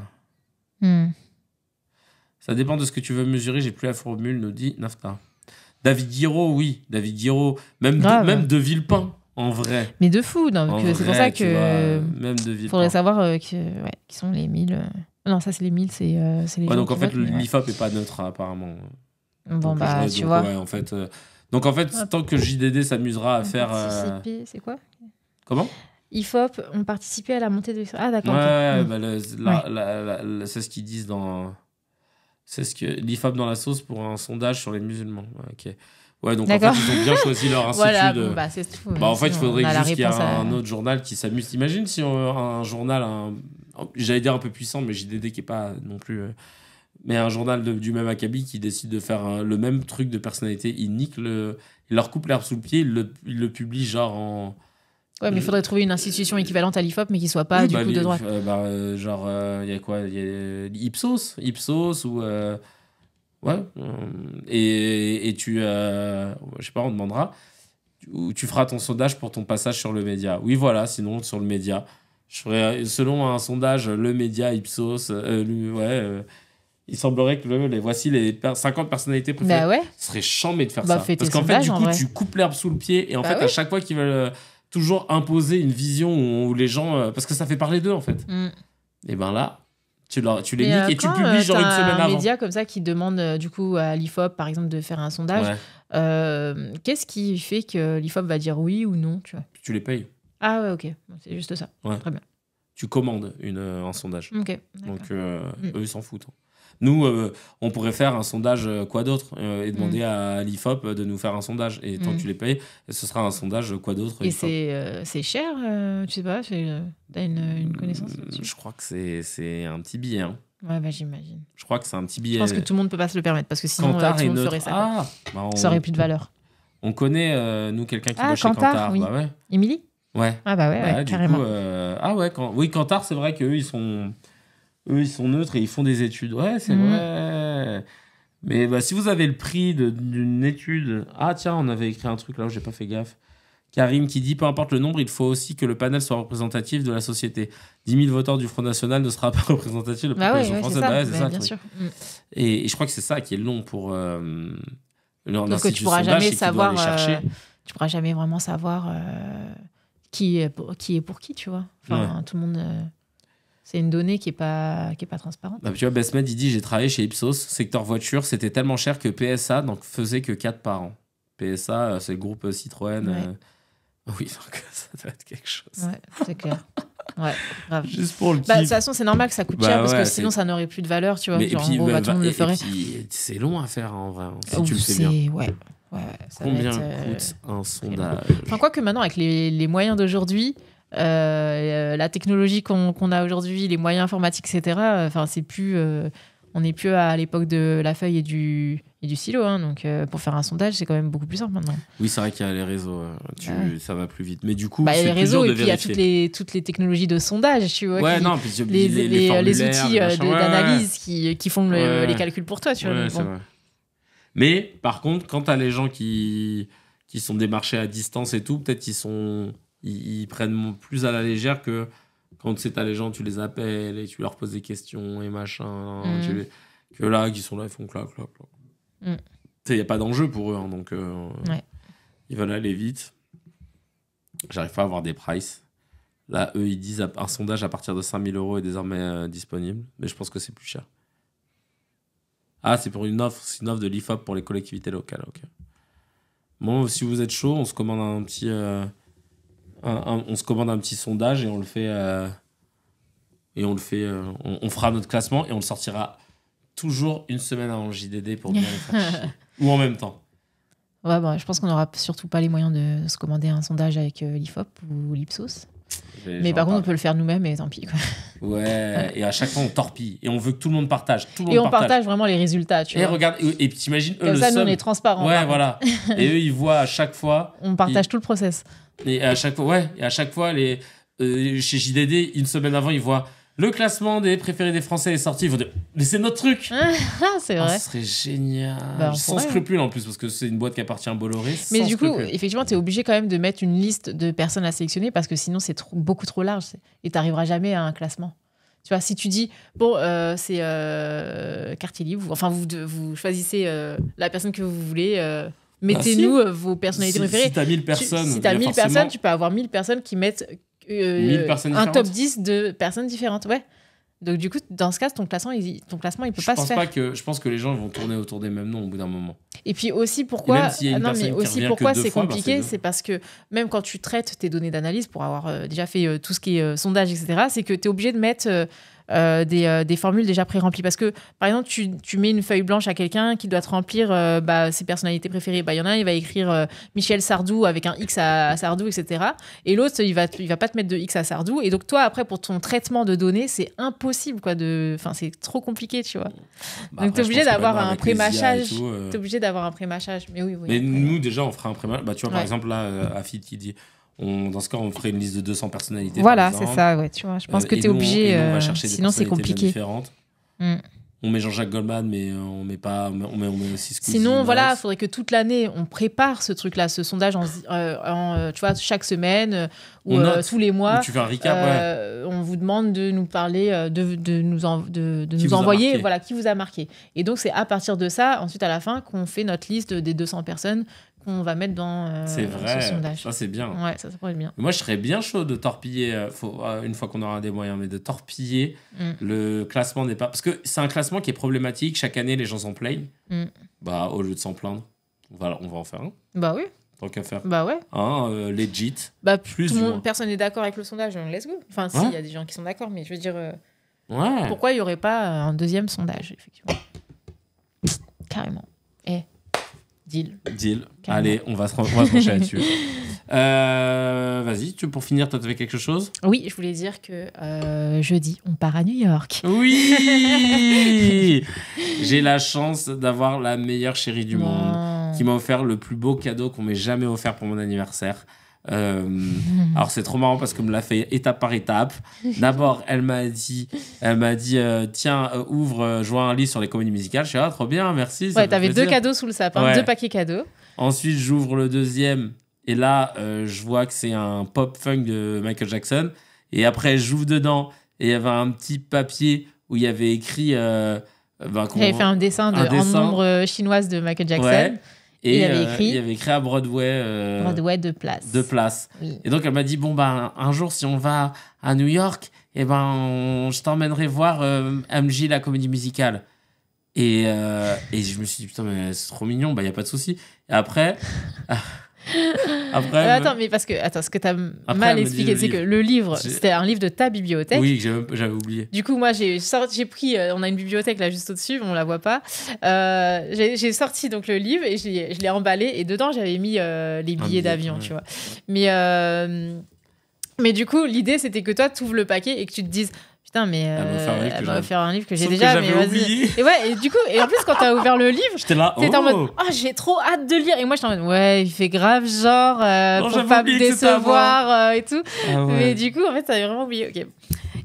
Ça dépend de ce que tu veux mesurer. J'ai plus la formule, nous dit Nafta. David Guiraud, oui. David Guiraud. Même de Villepin, en vrai. Mais de fou. Donc, c'est pour ça que... même de Villepin. Faudrait savoir qui sont les 1000... Non, ça, c'est les 1000, c'est les gens donc, en fait, votent, l'IFOP n'est pas neutre, apparemment. Bon, tu vois. Ouais, en fait, donc, en fait, tant que JDD s'amusera à faire... C'est quoi ? Comment ? IFOP ont participé à la montée de... Ah, d'accord. C'est ce qu'ils disent dans... C'est ce que l'IFOP dans la sauce pour un sondage sur les musulmans. Ok. Ouais, donc en fait, ils ont bien choisi leur institut. Voilà, bon, bah, c'est tout. En fait, il faudrait juste qu'il y ait un autre journal qui s'amuse. Imagine si un journal, j'allais dire un peu puissant, mais JDD qui est pas non plus. Mais un journal du même acabit qui décide de faire le même truc de personnalité, il leur coupe l'herbe sous le pied, il le publie genre en. Ouais, mais il faudrait trouver une institution équivalente à l'IFOP, mais qui soit pas du coup de droite. Genre, il y a quoi? Il y a Ipsos ou. Ouais. Et tu. Je sais pas, on demandera. Tu feras ton sondage pour ton passage sur le média. Oui, voilà, sinon, sur le média. Je ferai, selon un sondage, le média, Ipsos. Il semblerait que voici les 50 personnalités préférées. Bah ouais. Ce serait chambé de faire ça. Parce qu'en fait, du coup, tu coupes l'herbe sous le pied. Et en fait, à chaque fois qu'ils veulent toujours imposer une vision où les gens. Parce que ça fait parler d'eux, en fait. Et ben là. Tu les niques et tu publies genre une semaine avant. Un média comme ça qui demande du coup à l'IFOP par exemple de faire un sondage. Qu'est-ce qui fait que l'IFOP va dire oui ou non, tu vois? Tu les payes. Ah ouais, ok, c'est juste ça. Ouais. Très bien. Tu commandes un sondage. Ok. Donc eux ils s'en foutent. Nous on pourrait faire un sondage quoi d'autre et demander à l'IFOP de nous faire un sondage et tant que tu les payes, ce sera un sondage quoi d'autre. Et c'est cher, tu sais pas, t'as une connaissance là-dessus? Je crois que c'est un petit billet. Hein. Ouais, bah j'imagine. Je crois que c'est un petit billet. Je pense que tout le monde peut pas se le permettre parce que sinon Kantar tout le monde ferait ça. Ça aurait plus de valeur. On connaît nous quelqu'un qui bosse chez Kantar. Oui. Bah ouais. Émilie? Ouais. Ah bah ouais, carrément. Coup, oui, Kantar, c'est vrai qu'eux ils sont neutres et ils font des études. Ouais, c'est vrai. Mais si vous avez le prix d'une étude... Ah tiens, on avait écrit un truc là où j'ai pas fait gaffe. Karim qui dit, peu importe le nombre, il faut aussi que le panel soit représentatif de la société. 10 000 votants du Front National ne sera pas représentatif de la population française. C'est ça, bien sûr. Et je crois que c'est ça qui est long pour donc tu pourras jamais savoir... tu pourras jamais vraiment savoir qui est pour qui, tu vois. Enfin, tout le monde... C'est une donnée qui est pas transparente. Bah, tu vois, Besmed, il dit, j'ai travaillé chez Ipsos, secteur voiture, c'était tellement cher que PSA donc faisait que 4 par an. PSA, c'est le groupe Citroën. Oui, donc ça doit être quelque chose. Ouais, c'est clair. Ouais, grave. Juste pour le kiff. De toute façon, c'est normal que ça coûte cher parce que sinon, ça n'aurait plus de valeur, tu vois. Mais, genre, tout le monde le ferait. Et puis, c'est long à faire, en vrai, si tu le fais bien. Ouais, combien coûte un sondage? Enfin, quoi que maintenant, avec les moyens d'aujourd'hui, la technologie qu'on a aujourd'hui, les moyens informatiques, etc., c'est plus... on n'est plus à l'époque de la feuille et du stylo. Hein, donc, pour faire un sondage, c'est quand même beaucoup plus simple maintenant. Oui, c'est vrai qu'il y a les réseaux. Ça va plus vite. Mais du coup, c'est les réseaux, et puis il y a toutes les technologies de sondage, tu vois. Ouais, les outils d'analyse qui font les calculs pour toi, tu vois. Ouais, c'est vrai. Mais, par contre, quand tu as les gens qui sont démarchés à distance et tout, peut-être ils prennent plus à la légère que quand tu as les gens, tu les appelles et tu leur poses des questions et machin. Que là, qui sont là, ils font clac. Il n'y a pas d'enjeu pour eux, hein, donc ils veulent aller vite. J'arrive pas à avoir des prices. Là, eux, ils disent un sondage à partir de 5 000 € est désormais disponible, mais je pense que c'est plus cher. Ah, c'est pour une offre, c'est une offre de l'IFOP pour les collectivités locales. Okay. Bon, si vous êtes chaud, on se commande un petit, on se commande un petit sondage et on le fait, on fera notre classement et on le sortira toujours une semaine avant le JDD pour bien le faire chier. Ou en même temps. Ouais, je pense qu'on n'aura surtout pas les moyens de se commander un sondage avec l'IFOP ou l'Ipsos. Mais par contre, on peut le faire nous-mêmes et tant pis. Quoi. Ouais, et à chaque fois, on torpille. Et on veut que tout le monde partage. On partage vraiment les résultats. Tu vois. Regarde, et puis t'imagines, eux, comme ça, nous, on est transparents. Ouais, voilà. Et eux, ils voient à chaque fois. On partage tout le process. Et à chaque fois, chez JDD, une semaine avant, ils voient le classement des préférés des Français est sorti. Ils vont dire, mais c'est notre truc. C'est vrai. Ce serait génial. Sans scrupule en plus, parce que c'est une boîte qui appartient à Bolloré. Mais du coup, effectivement, tu es obligé quand même de mettre une liste de personnes à sélectionner parce que sinon, c'est beaucoup trop large et tu n'arriveras jamais à un classement. Tu vois, si tu dis, bon, c'est quartier libre, enfin, vous choisissez la personne que vous voulez. Mettez-nous vos personnalités préférées. Si tu as 1000 personnes, si tu as 1000 personnes, tu peux avoir 1000 personnes qui mettent un top 10 de personnes différentes. Ouais. Donc, du coup, dans ce cas, ton classement il peut pas se faire. Je pense que les gens vont tourner autour des mêmes noms au bout d'un moment. Et puis aussi, pourquoi, c'est compliqué, bah, c'est parce que même quand tu traites tes données d'analyse, pour avoir déjà fait tout ce qui est sondage, etc., c'est que tu es obligé de mettre des formules déjà pré-remplies. Parce que, par exemple, tu mets une feuille blanche à quelqu'un qui doit te remplir ses personnalités préférées. Il y en a un, il va écrire Michel Sardou avec un X à Sardou, etc. Et l'autre, il va pas te mettre de X à Sardou. Et donc, toi, après, pour ton traitement de données, c'est impossible, quoi. Enfin, c'est trop compliqué, tu vois. Donc, tu es obligé d'avoir un pré-mâchage. T'es obligé d'avoir un pré-mâchage. Mais oui. Mais nous, déjà, on fera un pré-mâchage. Bah, tu vois, par exemple, là, Afid qui dit... dans ce cas, on ferait une liste de 200 personnalités. Voilà, c'est ça, ouais, tu vois. Je pense que tu es obligé, on va chercher sinon c'est compliqué. Différentes. On met Jean-Jacques Goldman, mais on met aussi Squeezie. Sinon, voilà, il faudrait que toute l'année, on prépare ce truc-là, ce sondage, tu vois, chaque semaine ou tous les mois. Tu fais un recap, on vous demande de nous parler, de nous envoyer voilà, qui vous a marqué. Et donc, c'est à partir de ça, ensuite, à la fin, qu'on fait notre liste des 200 personnes qu'on va mettre dans ce sondage. Ça, c'est bien. Ouais, ça pourrait être bien. Moi, je serais bien chaud de torpiller, une fois qu'on aura des moyens, mais de torpiller le classement des... Parce que c'est un classement qui est problématique. Chaque année, les gens s'en plaignent. Bah, au lieu de s'en plaindre, on va en faire un. Bah oui. Tant qu'à faire. Bah ouais. Legit. Bah, personne n'est d'accord avec le sondage, let's go. Enfin, si, il y a des gens qui sont d'accord, mais je veux dire... pourquoi il n'y aurait pas un deuxième sondage, effectivement. Carrément. Deal. Carrément. Allez, on va se pencher là-dessus. Vas-y, pour finir, toi, tu avais quelque chose ? Oui, je voulais dire que jeudi, on part à New York. Oui. J'ai la chance d'avoir la meilleure chérie du monde qui m'a offert le plus beau cadeau qu'on m'ait jamais offert pour mon anniversaire. Alors c'est trop marrant parce qu'on me l'a fait étape par étape. D'abord elle m'a dit tiens, ouvre, joins un livre sur les comédies musicales. Je suis trop bien, merci. Ouais, t'avais 2 cadeaux sous le sapin, 2 paquets cadeaux. Ensuite j'ouvre le deuxième et là je vois que c'est un pop funk de Michael Jackson, et après j'ouvre dedans et il y avait un petit papier où il y avait écrit j'avais fait un dessin en nombre chinoise de Michael Jackson. Et il y avait écrit à Broadway... Broadway 2 places. 2 places. Oui. Et donc, elle m'a dit, un jour, si on va à New York, je t'emmènerai voir MJ, la comédie musicale. Et je me suis dit, putain, mais c'est trop mignon, il n'y a pas de souci. Et après... mais parce que ce que t'as mal expliqué, c'est que le livre, c'était un livre de ta bibliothèque. Oui, j'avais oublié. Du coup, moi, j'ai pris, on a une bibliothèque là juste au-dessus, on la voit pas. J'ai sorti donc le livre et je l'ai emballé, et dedans j'avais mis les billets d'avion, tu vois. Mais du coup, l'idée c'était que toi, tu ouvres le paquet et que tu te dises, putain, mais elle m'a offert un livre que j'ai déjà, mais vas-y. Et du coup, et en plus, quand t'as ouvert le livre, j'étais là, t'étais en mode, j'ai trop hâte de lire. Et moi, j'étais en mode, il fait grave genre, pour pas me décevoir et tout. Mais du coup, en fait, t'avais vraiment oublié. Ok.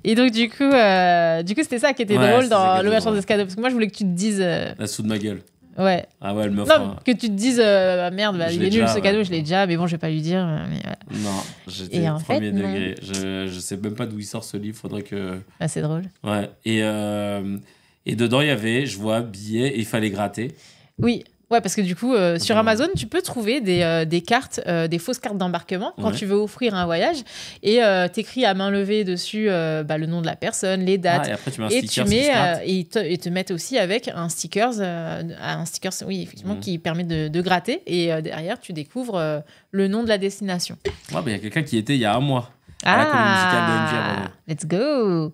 Et donc, du coup, c'était ça qui était drôle dans l'ouverture de ce cadeau. Parce que moi, je voulais que tu te dises. La sous de ma gueule. Ouais. Ah ouais, elle me offre. Non, que tu te dises, merde, il est nul ce cadeau, je l'ai déjà, mais bon, je vais pas lui dire. Mais voilà. Non, j'étais premier degré. Je sais même pas d'où il sort ce livre, faudrait que. Ah, c'est drôle. Ouais. Et dedans, il y avait, je vois, billets, et il fallait gratter. Oui. Ouais, parce que du coup, sur Amazon, tu peux trouver des cartes, des fausses cartes d'embarquement quand tu veux offrir un voyage, et t'écris à main levée dessus le nom de la personne, les dates, et après tu mets et te mettent aussi avec un stickers, oui, effectivement, qui permet de gratter, et derrière tu découvres le nom de la destination. Ouais, il y a quelqu'un qui était il y a un mois à la comédie musicale de MJ. Let's go.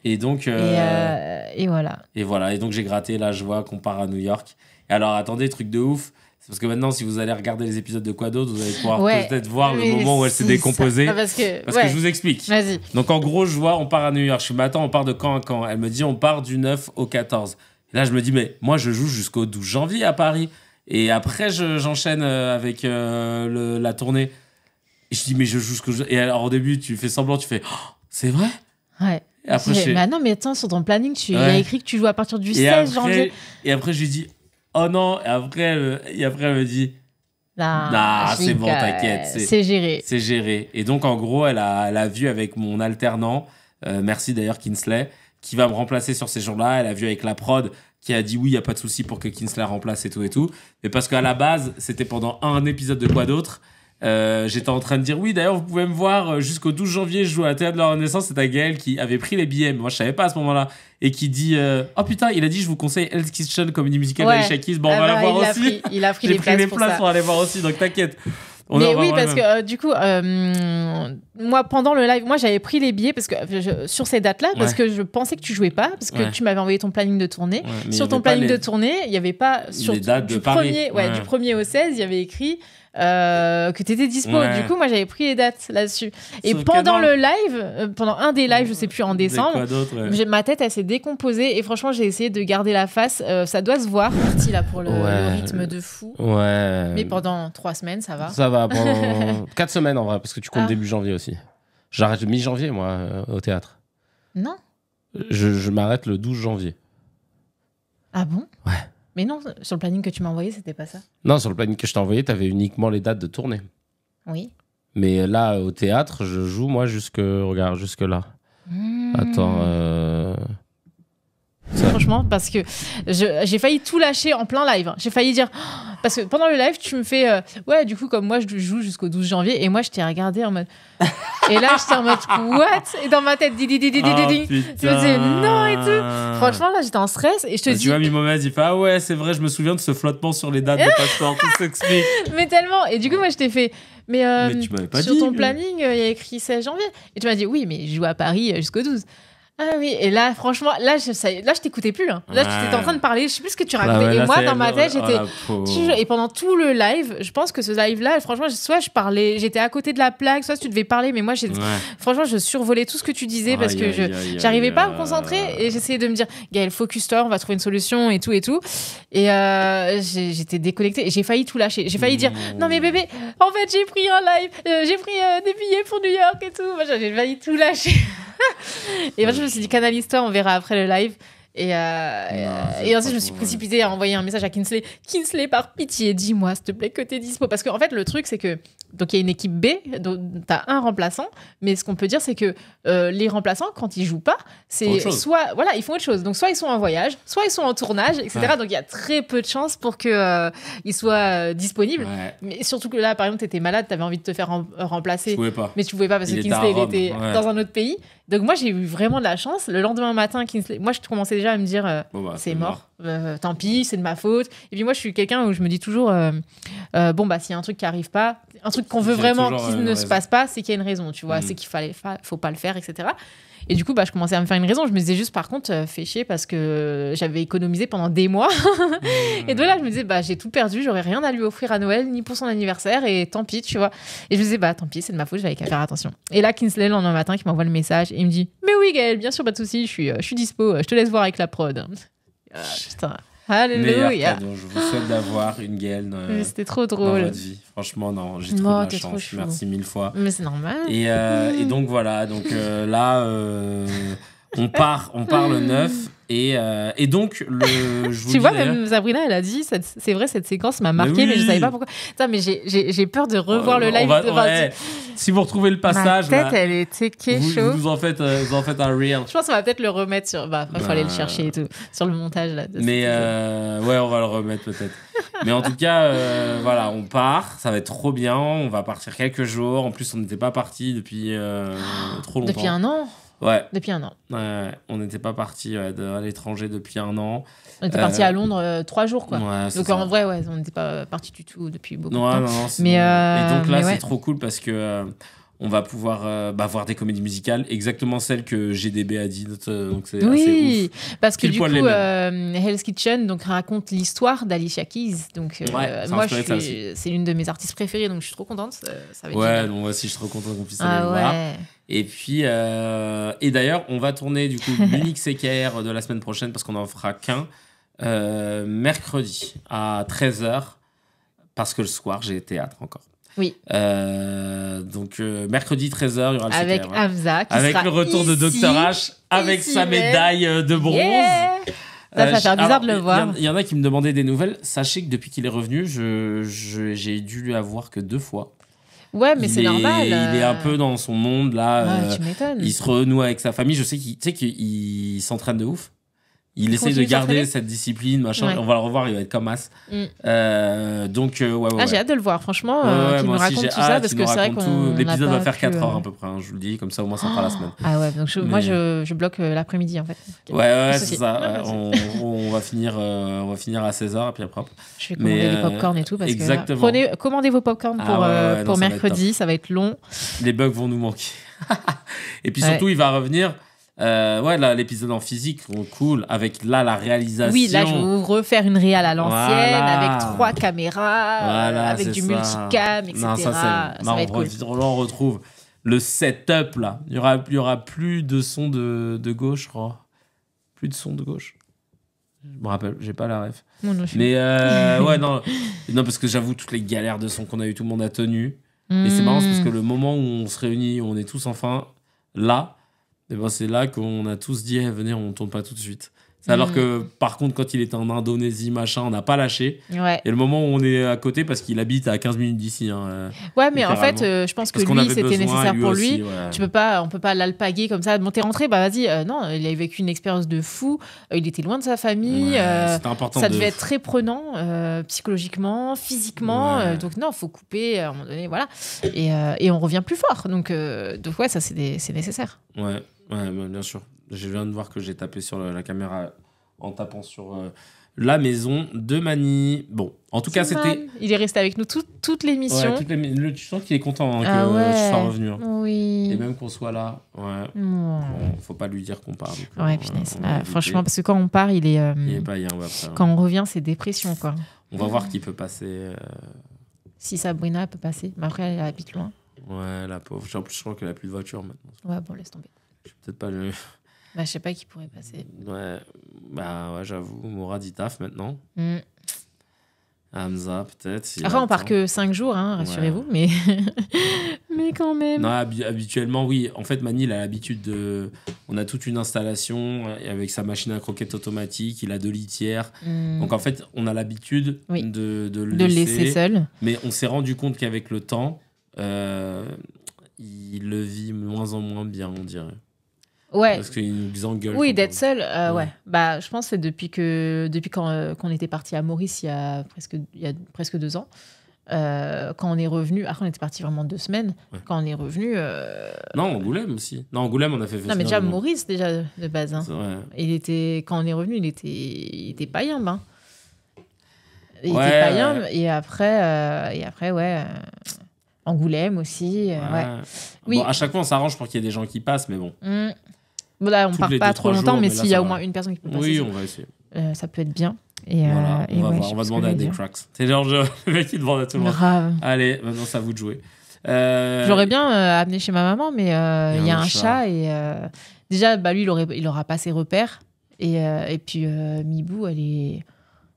Et donc et voilà. Et voilà, et donc j'ai gratté, là je vois qu'on part à New York. Et alors, attendez, truc de ouf, c'est parce que maintenant, si vous allez regarder les épisodes de Quoi d'autre, vous allez pouvoir peut-être voir le moment où elle s'est décomposée. Parce que je vous explique. Vas-y. Donc, en gros, je vois, on part à New York. Je suis, mais attends, on part de quand à quand ? Elle me dit, on part du 9 au 14. Et là, je me dis, mais moi, je joue jusqu'au 12 janvier à Paris. Et après, j'enchaîne avec la tournée. Et je dis, mais je joue jusqu'au... Et alors, au début, tu fais semblant, tu fais, c'est vrai ? Ouais. Et après, mais non, mais attends, sur ton planning, il y a écrit que tu joues à partir du 16 janvier. Et après, je lui dis... Oh non, et après elle me dit c'est bon, t'inquiète, c'est géré. C'est géré. Et donc en gros, elle a vu avec mon alternant, merci d'ailleurs Kinsley, qui va me remplacer sur ces jours-là. Elle a vu avec la prod qui a dit oui, il y a pas de souci pour que Kinsley remplace et tout. Mais parce qu'à la base, c'était pendant un épisode de Quoi d'autre, J'étais en train de dire oui, d'ailleurs, vous pouvez me voir jusqu'au 12 janvier, je joue à la Théâtre de la Renaissance. C'est à Gaël qui avait pris les billets, mais moi je savais pas à ce moment-là. Et qui dit oh putain, il a dit je vous conseille Hell's Kitchen, comédie musicale d'Alicia Keys. Bon, on va la voir aussi. Il a pris les places pour aller voir aussi, donc t'inquiète. Mais oui, parce que du coup, moi, pendant le live, moi, j'avais pris les billets parce que, sur ces dates-là, parce que je pensais que tu jouais pas, parce que tu m'avais envoyé ton planning de tournée. Sur ton planning de tournée, il n'y avait pas... Sur les dates de Paris. Du 1er au 16, il y avait écrit... que tu étais dispo. Du coup, moi, j'avais pris les dates là-dessus. Et pendant le live, pendant un des lives, je sais plus, en décembre, ma tête, elle s'est décomposée. Et franchement, j'ai essayé de garder la face. Ça doit se voir. Parti là pour le rythme de fou. Ouais. Mais pendant 3 semaines, ça va. Ça va. Pendant 4 semaines, en vrai, parce que tu comptes début janvier aussi. J'arrête mi-janvier, moi, au théâtre. Non. Je m'arrête le 12 janvier. Ah bon? Ouais. Mais non, sur le planning que tu m'as envoyé, c'était pas ça. Non, sur le planning que je t'ai envoyé, t'avais uniquement les dates de tournée. Oui. Mais là, au théâtre, je joue, moi, jusque là. Attends. Franchement, parce que j'ai failli tout lâcher en plein live. J'ai failli dire... Parce que pendant le live, tu me fais... ouais, du coup, comme moi, je joue jusqu'au 12 janvier. Et moi, je t'ai regardé en mode... Et là, j'étais en mode... What? Et dans ma tête, je me disais non et tout. Franchement, là, j'étais en stress. Et je te dis... Tu vois, Mimomez, il fait ah ouais, c'est vrai, je me souviens de ce flottement sur les dates de passeport. Tout s'explique. Mais tellement. Et du coup, moi, je t'ai fait... Mais tu m'avais pas sur dit, ton planning, il y a écrit 16 janvier. Et tu m'as dit oui, mais je joue à Paris jusqu'au 12. Ah oui, et là, franchement, là, je t'écoutais plus. Hein. Là, tu étais en train de parler, je sais plus ce que tu racontais. Et moi, dans ma tête, j'étais... Et pendant tout le live, je pense que ce live-là, franchement, soit je parlais, j'étais à côté de la plaque, soit tu devais parler, mais moi, franchement, je survolais tout ce que tu disais parce que j'arrivais pas à me concentrer et j'essayais de me dire, Gaël, focus-toi, on va trouver une solution et tout et tout. Et j'étais déconnectée et j'ai failli tout lâcher. J'ai failli dire, non mais bébé, en fait, j'ai pris un live, j'ai pris des billets pour New York et tout. Moi, j'ai failli tout lâcher. Et moi, je me suis dit, canalise-toi, on verra après le live. Et ensuite, je me suis précipitée à envoyer un message à Kinsley. Kinsley, par pitié, dis-moi, s'il te plaît, que t'es dispo. Parce qu'en fait, le truc, c'est que... Donc, il y a une équipe B, donc t'as un remplaçant. Mais ce qu'on peut dire, c'est que les remplaçants, quand ils jouent pas, c'est soit... Voilà, ils font autre chose. Donc, soit ils sont en voyage, soit ils sont en tournage, etc. Ouais. Donc, il y a très peu de chances pour qu'ils soient disponibles. Ouais. Mais surtout que là, par exemple, t'étais malade, t'avais envie de te faire remplacer. Je pouvais pas. Mais tu pouvais pas parce que Kinsley, il était dans un autre pays. Donc, moi, j'ai eu vraiment de la chance. Le lendemain matin, Kinsley... Moi, je commençais déjà à me dire c'est mort. Tant pis, c'est de ma faute. Et puis moi, je suis quelqu'un où je me dis toujours bon, bah, s'il y a un truc qui arrive pas, un truc qu'on veut vraiment qu'il ne se passe pas, c'est qu'il y a une raison, tu vois. C'est qu'il faut pas le faire, etc. Et du coup, bah, je commençais à me faire une raison. Je me disais juste, par contre, fais chier parce que j'avais économisé pendant des mois. Et de là, je me disais, bah, j'ai tout perdu, j'aurais rien à lui offrir à Noël, ni pour son anniversaire, et tant pis, tu vois. Et je me disais, bah, tant pis, c'est de ma faute, j'avais qu'à faire attention. Et là, Kinsley, le lendemain matin, qui m'envoie le message, et il me dit, mais oui, Gaël, bien sûr, pas de souci, je suis dispo, je te laisse voir avec la prod. Putain. Alléluia. Je vous souhaite d'avoir une Gaël c'était trop drôle. Dans votre vie. Franchement, non, j'ai trop de la chance. Merci 1000 fois. Mais c'est normal. Et donc voilà, donc là, on part le 9 et donc je vous tu vois, même Sabrina, elle a dit, c'est vrai, cette séquence m'a marqué, mais je savais pas pourquoi. Putain, mais j'ai peur de revoir le live. Si vous retrouvez le passage, ma tête, elle était chaud. Vous en faites un reel. Je pense qu'on va peut-être le remettre sur. Bah, il faut aller le chercher et tout sur le montage là. Mais ouais, on va le remettre peut-être. Mais en tout cas, voilà, on part. Ça va être trop bien. On va partir quelques jours. En plus, on n'était pas parti depuis trop longtemps. Depuis un an. Ouais. Depuis un an. On n'était pas parti à l'étranger depuis un an. On était parti à Londres 3 jours, quoi. Ouais, donc en vrai, on n'était pas parti du tout depuis beaucoup de temps. Non, mais et donc là, c'est trop cool parce que on va pouvoir voir des comédies musicales, exactement celles que GDB a dit. Donc c'est assez ouf. Parce que du coup, Hell's Kitchen raconte l'histoire d'Alicia Keys. Donc moi, c'est l'une de mes artistes préférées, donc je suis trop contente. Ça va être donc moi aussi, je suis trop contente qu'on puisse aller le voir. Et puis, et d'ailleurs, on va tourner du coup l'unique CKR de la semaine prochaine parce qu'on n'en fera qu'un mercredi à 13h parce que le soir, j'ai théâtre encore. Oui. Donc, mercredi 13h, il y aura le CKR. Avec Hamza qui avec sera le retour de Dr H, avec sa médaille de bronze. Yeah. Ça va faire bizarre de le voir. Il y en a qui me demandaient des nouvelles. Sachez que depuis qu'il est revenu, j'ai dû lui avoir que 2 fois. Ouais, mais c'est normal. Il est un peu dans son monde là. Tu m'étonnes. Il se renoue avec sa famille. Je sais qu'il s'entraîne de ouf. Il essaie de garder cette discipline, machin. On va le revoir, il va être comme As. Donc, ouais. J'ai hâte de le voir, franchement. Qu'il nous raconte tout ça, parce que c'est vrai qu'on. L'épisode va faire 4 heures à peu près, je vous le dis, comme ça au moins ça fera la semaine. Ah ouais, donc moi je bloque l'après-midi en fait. Ouais, c'est ça. On va finir à 16h, et puis après. Je vais commander des popcorn et tout, parce que commandez vos popcorn pour mercredi, ça va être long. Les bugs vont nous manquer. Et puis surtout, il va revenir. Là, l'épisode en physique, cool, avec la réalisation. Oui, là, je vais vous refaire une réal à l'ancienne, avec 3 caméras, avec du multicam, etc. Non, ça va être cool. Là, on retrouve le setup, là. Il y aura plus de son de gauche, je crois. Plus de son de gauche. Je me rappelle, j'ai pas la ref. Mais non, parce que j'avoue, toutes les galères de son qu'on a eu, tout le monde a tenu. Et c'est marrant, parce que le moment où on se réunit, où on est tous enfin là, et c'est là qu'on a tous dit venez, on tourne pas tout de suite. Alors que par contre, quand il était en Indonésie, machin, on n'a pas lâché. Et le moment où on est à côté, parce qu'il habite à 15 minutes d'ici. Ouais, mais en fait, je pense que lui, c'était nécessaire pour lui. On peut pas l'alpaguer comme ça. Bon, t'es rentré, vas-y. Non, il a vécu une expérience de fou. Il était loin de sa famille. C'était important. Ça devait être très prenant, psychologiquement, physiquement. Donc non, faut couper à un moment donné, voilà. Et on revient plus fort. Donc ouais, ça c'est nécessaire. Ouais, bien sûr. Je viens de voir que j'ai tapé sur la caméra en tapant sur la maison de Mani. Bon, en tout cas, c'était... Il est resté avec nous toute l'émission. Ouais, tu sens qu'il est content que je sois revenu. Oui. Et même qu'on soit là. Ouais. Bon, faut pas lui dire qu'on part. Punaise. Franchement, parce que quand on part, il est pas bien. Quand on revient, c'est dépression, quoi. On va voir qui peut passer. Si Sabrina peut passer. Mais après, elle habite loin. Ouais, la pauvre. En plus, je crois qu'elle a plus de voiture maintenant. Ouais, bon, laisse tomber. Je vais peut-être pas le... je sais pas qui pourrait passer. Ouais, j'avoue. Mourad, il taffe maintenant. Hamza, peut-être. Après, on part que 5 jours, rassurez-vous, mais... mais quand même. Non, habituellement, oui. En fait, Mani, il a l'habitude de... On a toute une installation avec sa machine à croquettes automatique, il a 2 litières. Donc, en fait, on a l'habitude de le laisser seul. Mais on s'est rendu compte qu'avec le temps, il le vit de moins en moins bien, on dirait. Ouais. Parce qu'il nous engueule. Oui, d'être seul, ouais. Je pense que c'est depuis qu'on était parti à Maurice il y a presque 2 ans. Quand on est revenu, après on était parti vraiment 2 semaines. Quand on est revenu. Non, Angoulême aussi. Non, Angoulême, on a fait. Non, mais déjà Maurice, déjà de base. Ouais. Quand on est revenu, il était pas yambe. Il était pas yambe. Et après, ouais. Angoulême aussi. Oui. Bon, à chaque fois, on s'arrange pour qu'il y ait des gens qui passent, mais bon. Bon, là, on part pas trop longtemps, mais s'il y a au moins une personne qui peut passer. Oui, on va essayer. Ça peut être bien. Et voilà, on va demander à des cracks. C'est genre le mec qui demande à tout le monde. Grave. Allez, maintenant, c'est à vous de jouer. J'aurais bien amené chez ma maman, mais il y a un chat. Et déjà, lui, il aura pas ses repères. Et puis, Mibou, je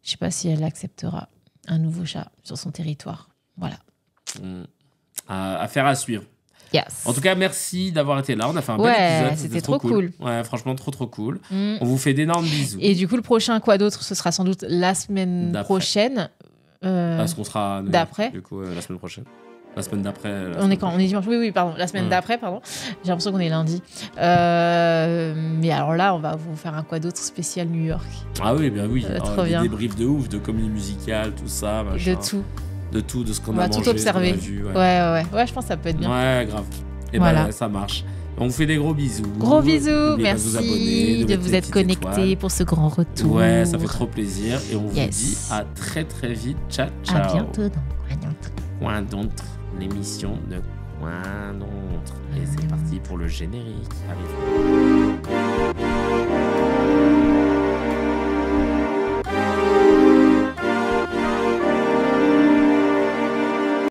sais pas si elle acceptera un nouveau chat sur son territoire. Voilà. Affaire à suivre. Yes. En tout cas, merci d'avoir été là. On a fait un bel épisode. C'était trop cool. Ouais, franchement, trop cool. On vous fait d'énormes bisous. Et du coup, le prochain quoi d'autre, ce sera sans doute la semaine prochaine. Parce qu'on sera d'après. Du coup, la semaine prochaine. La semaine d'après. On est dimanche. Oui, pardon. La semaine d'après, pardon. J'ai l'impression qu'on est lundi. Mais alors là, on va vous faire un quoi d'autre spécial New York. Ah oui, bien oui. Trop bien. Des débriefs de ouf, de comédie musicale, tout ça. Machin. De tout, de ce qu'on a mangé. On va tout observer. Ouais, je pense que ça peut être bien. Ouais, grave. Et voilà. Ça marche. On vous fait des gros bisous. Gros bisous. Merci de vous être connectés pour ce grand retour. Ouais, ça fait trop plaisir. Et on vous dit à très très vite. Ciao. À bientôt dans Coin d'Ontre, l'émission de Coin d'Ontre. Et c'est parti pour le générique. Allez.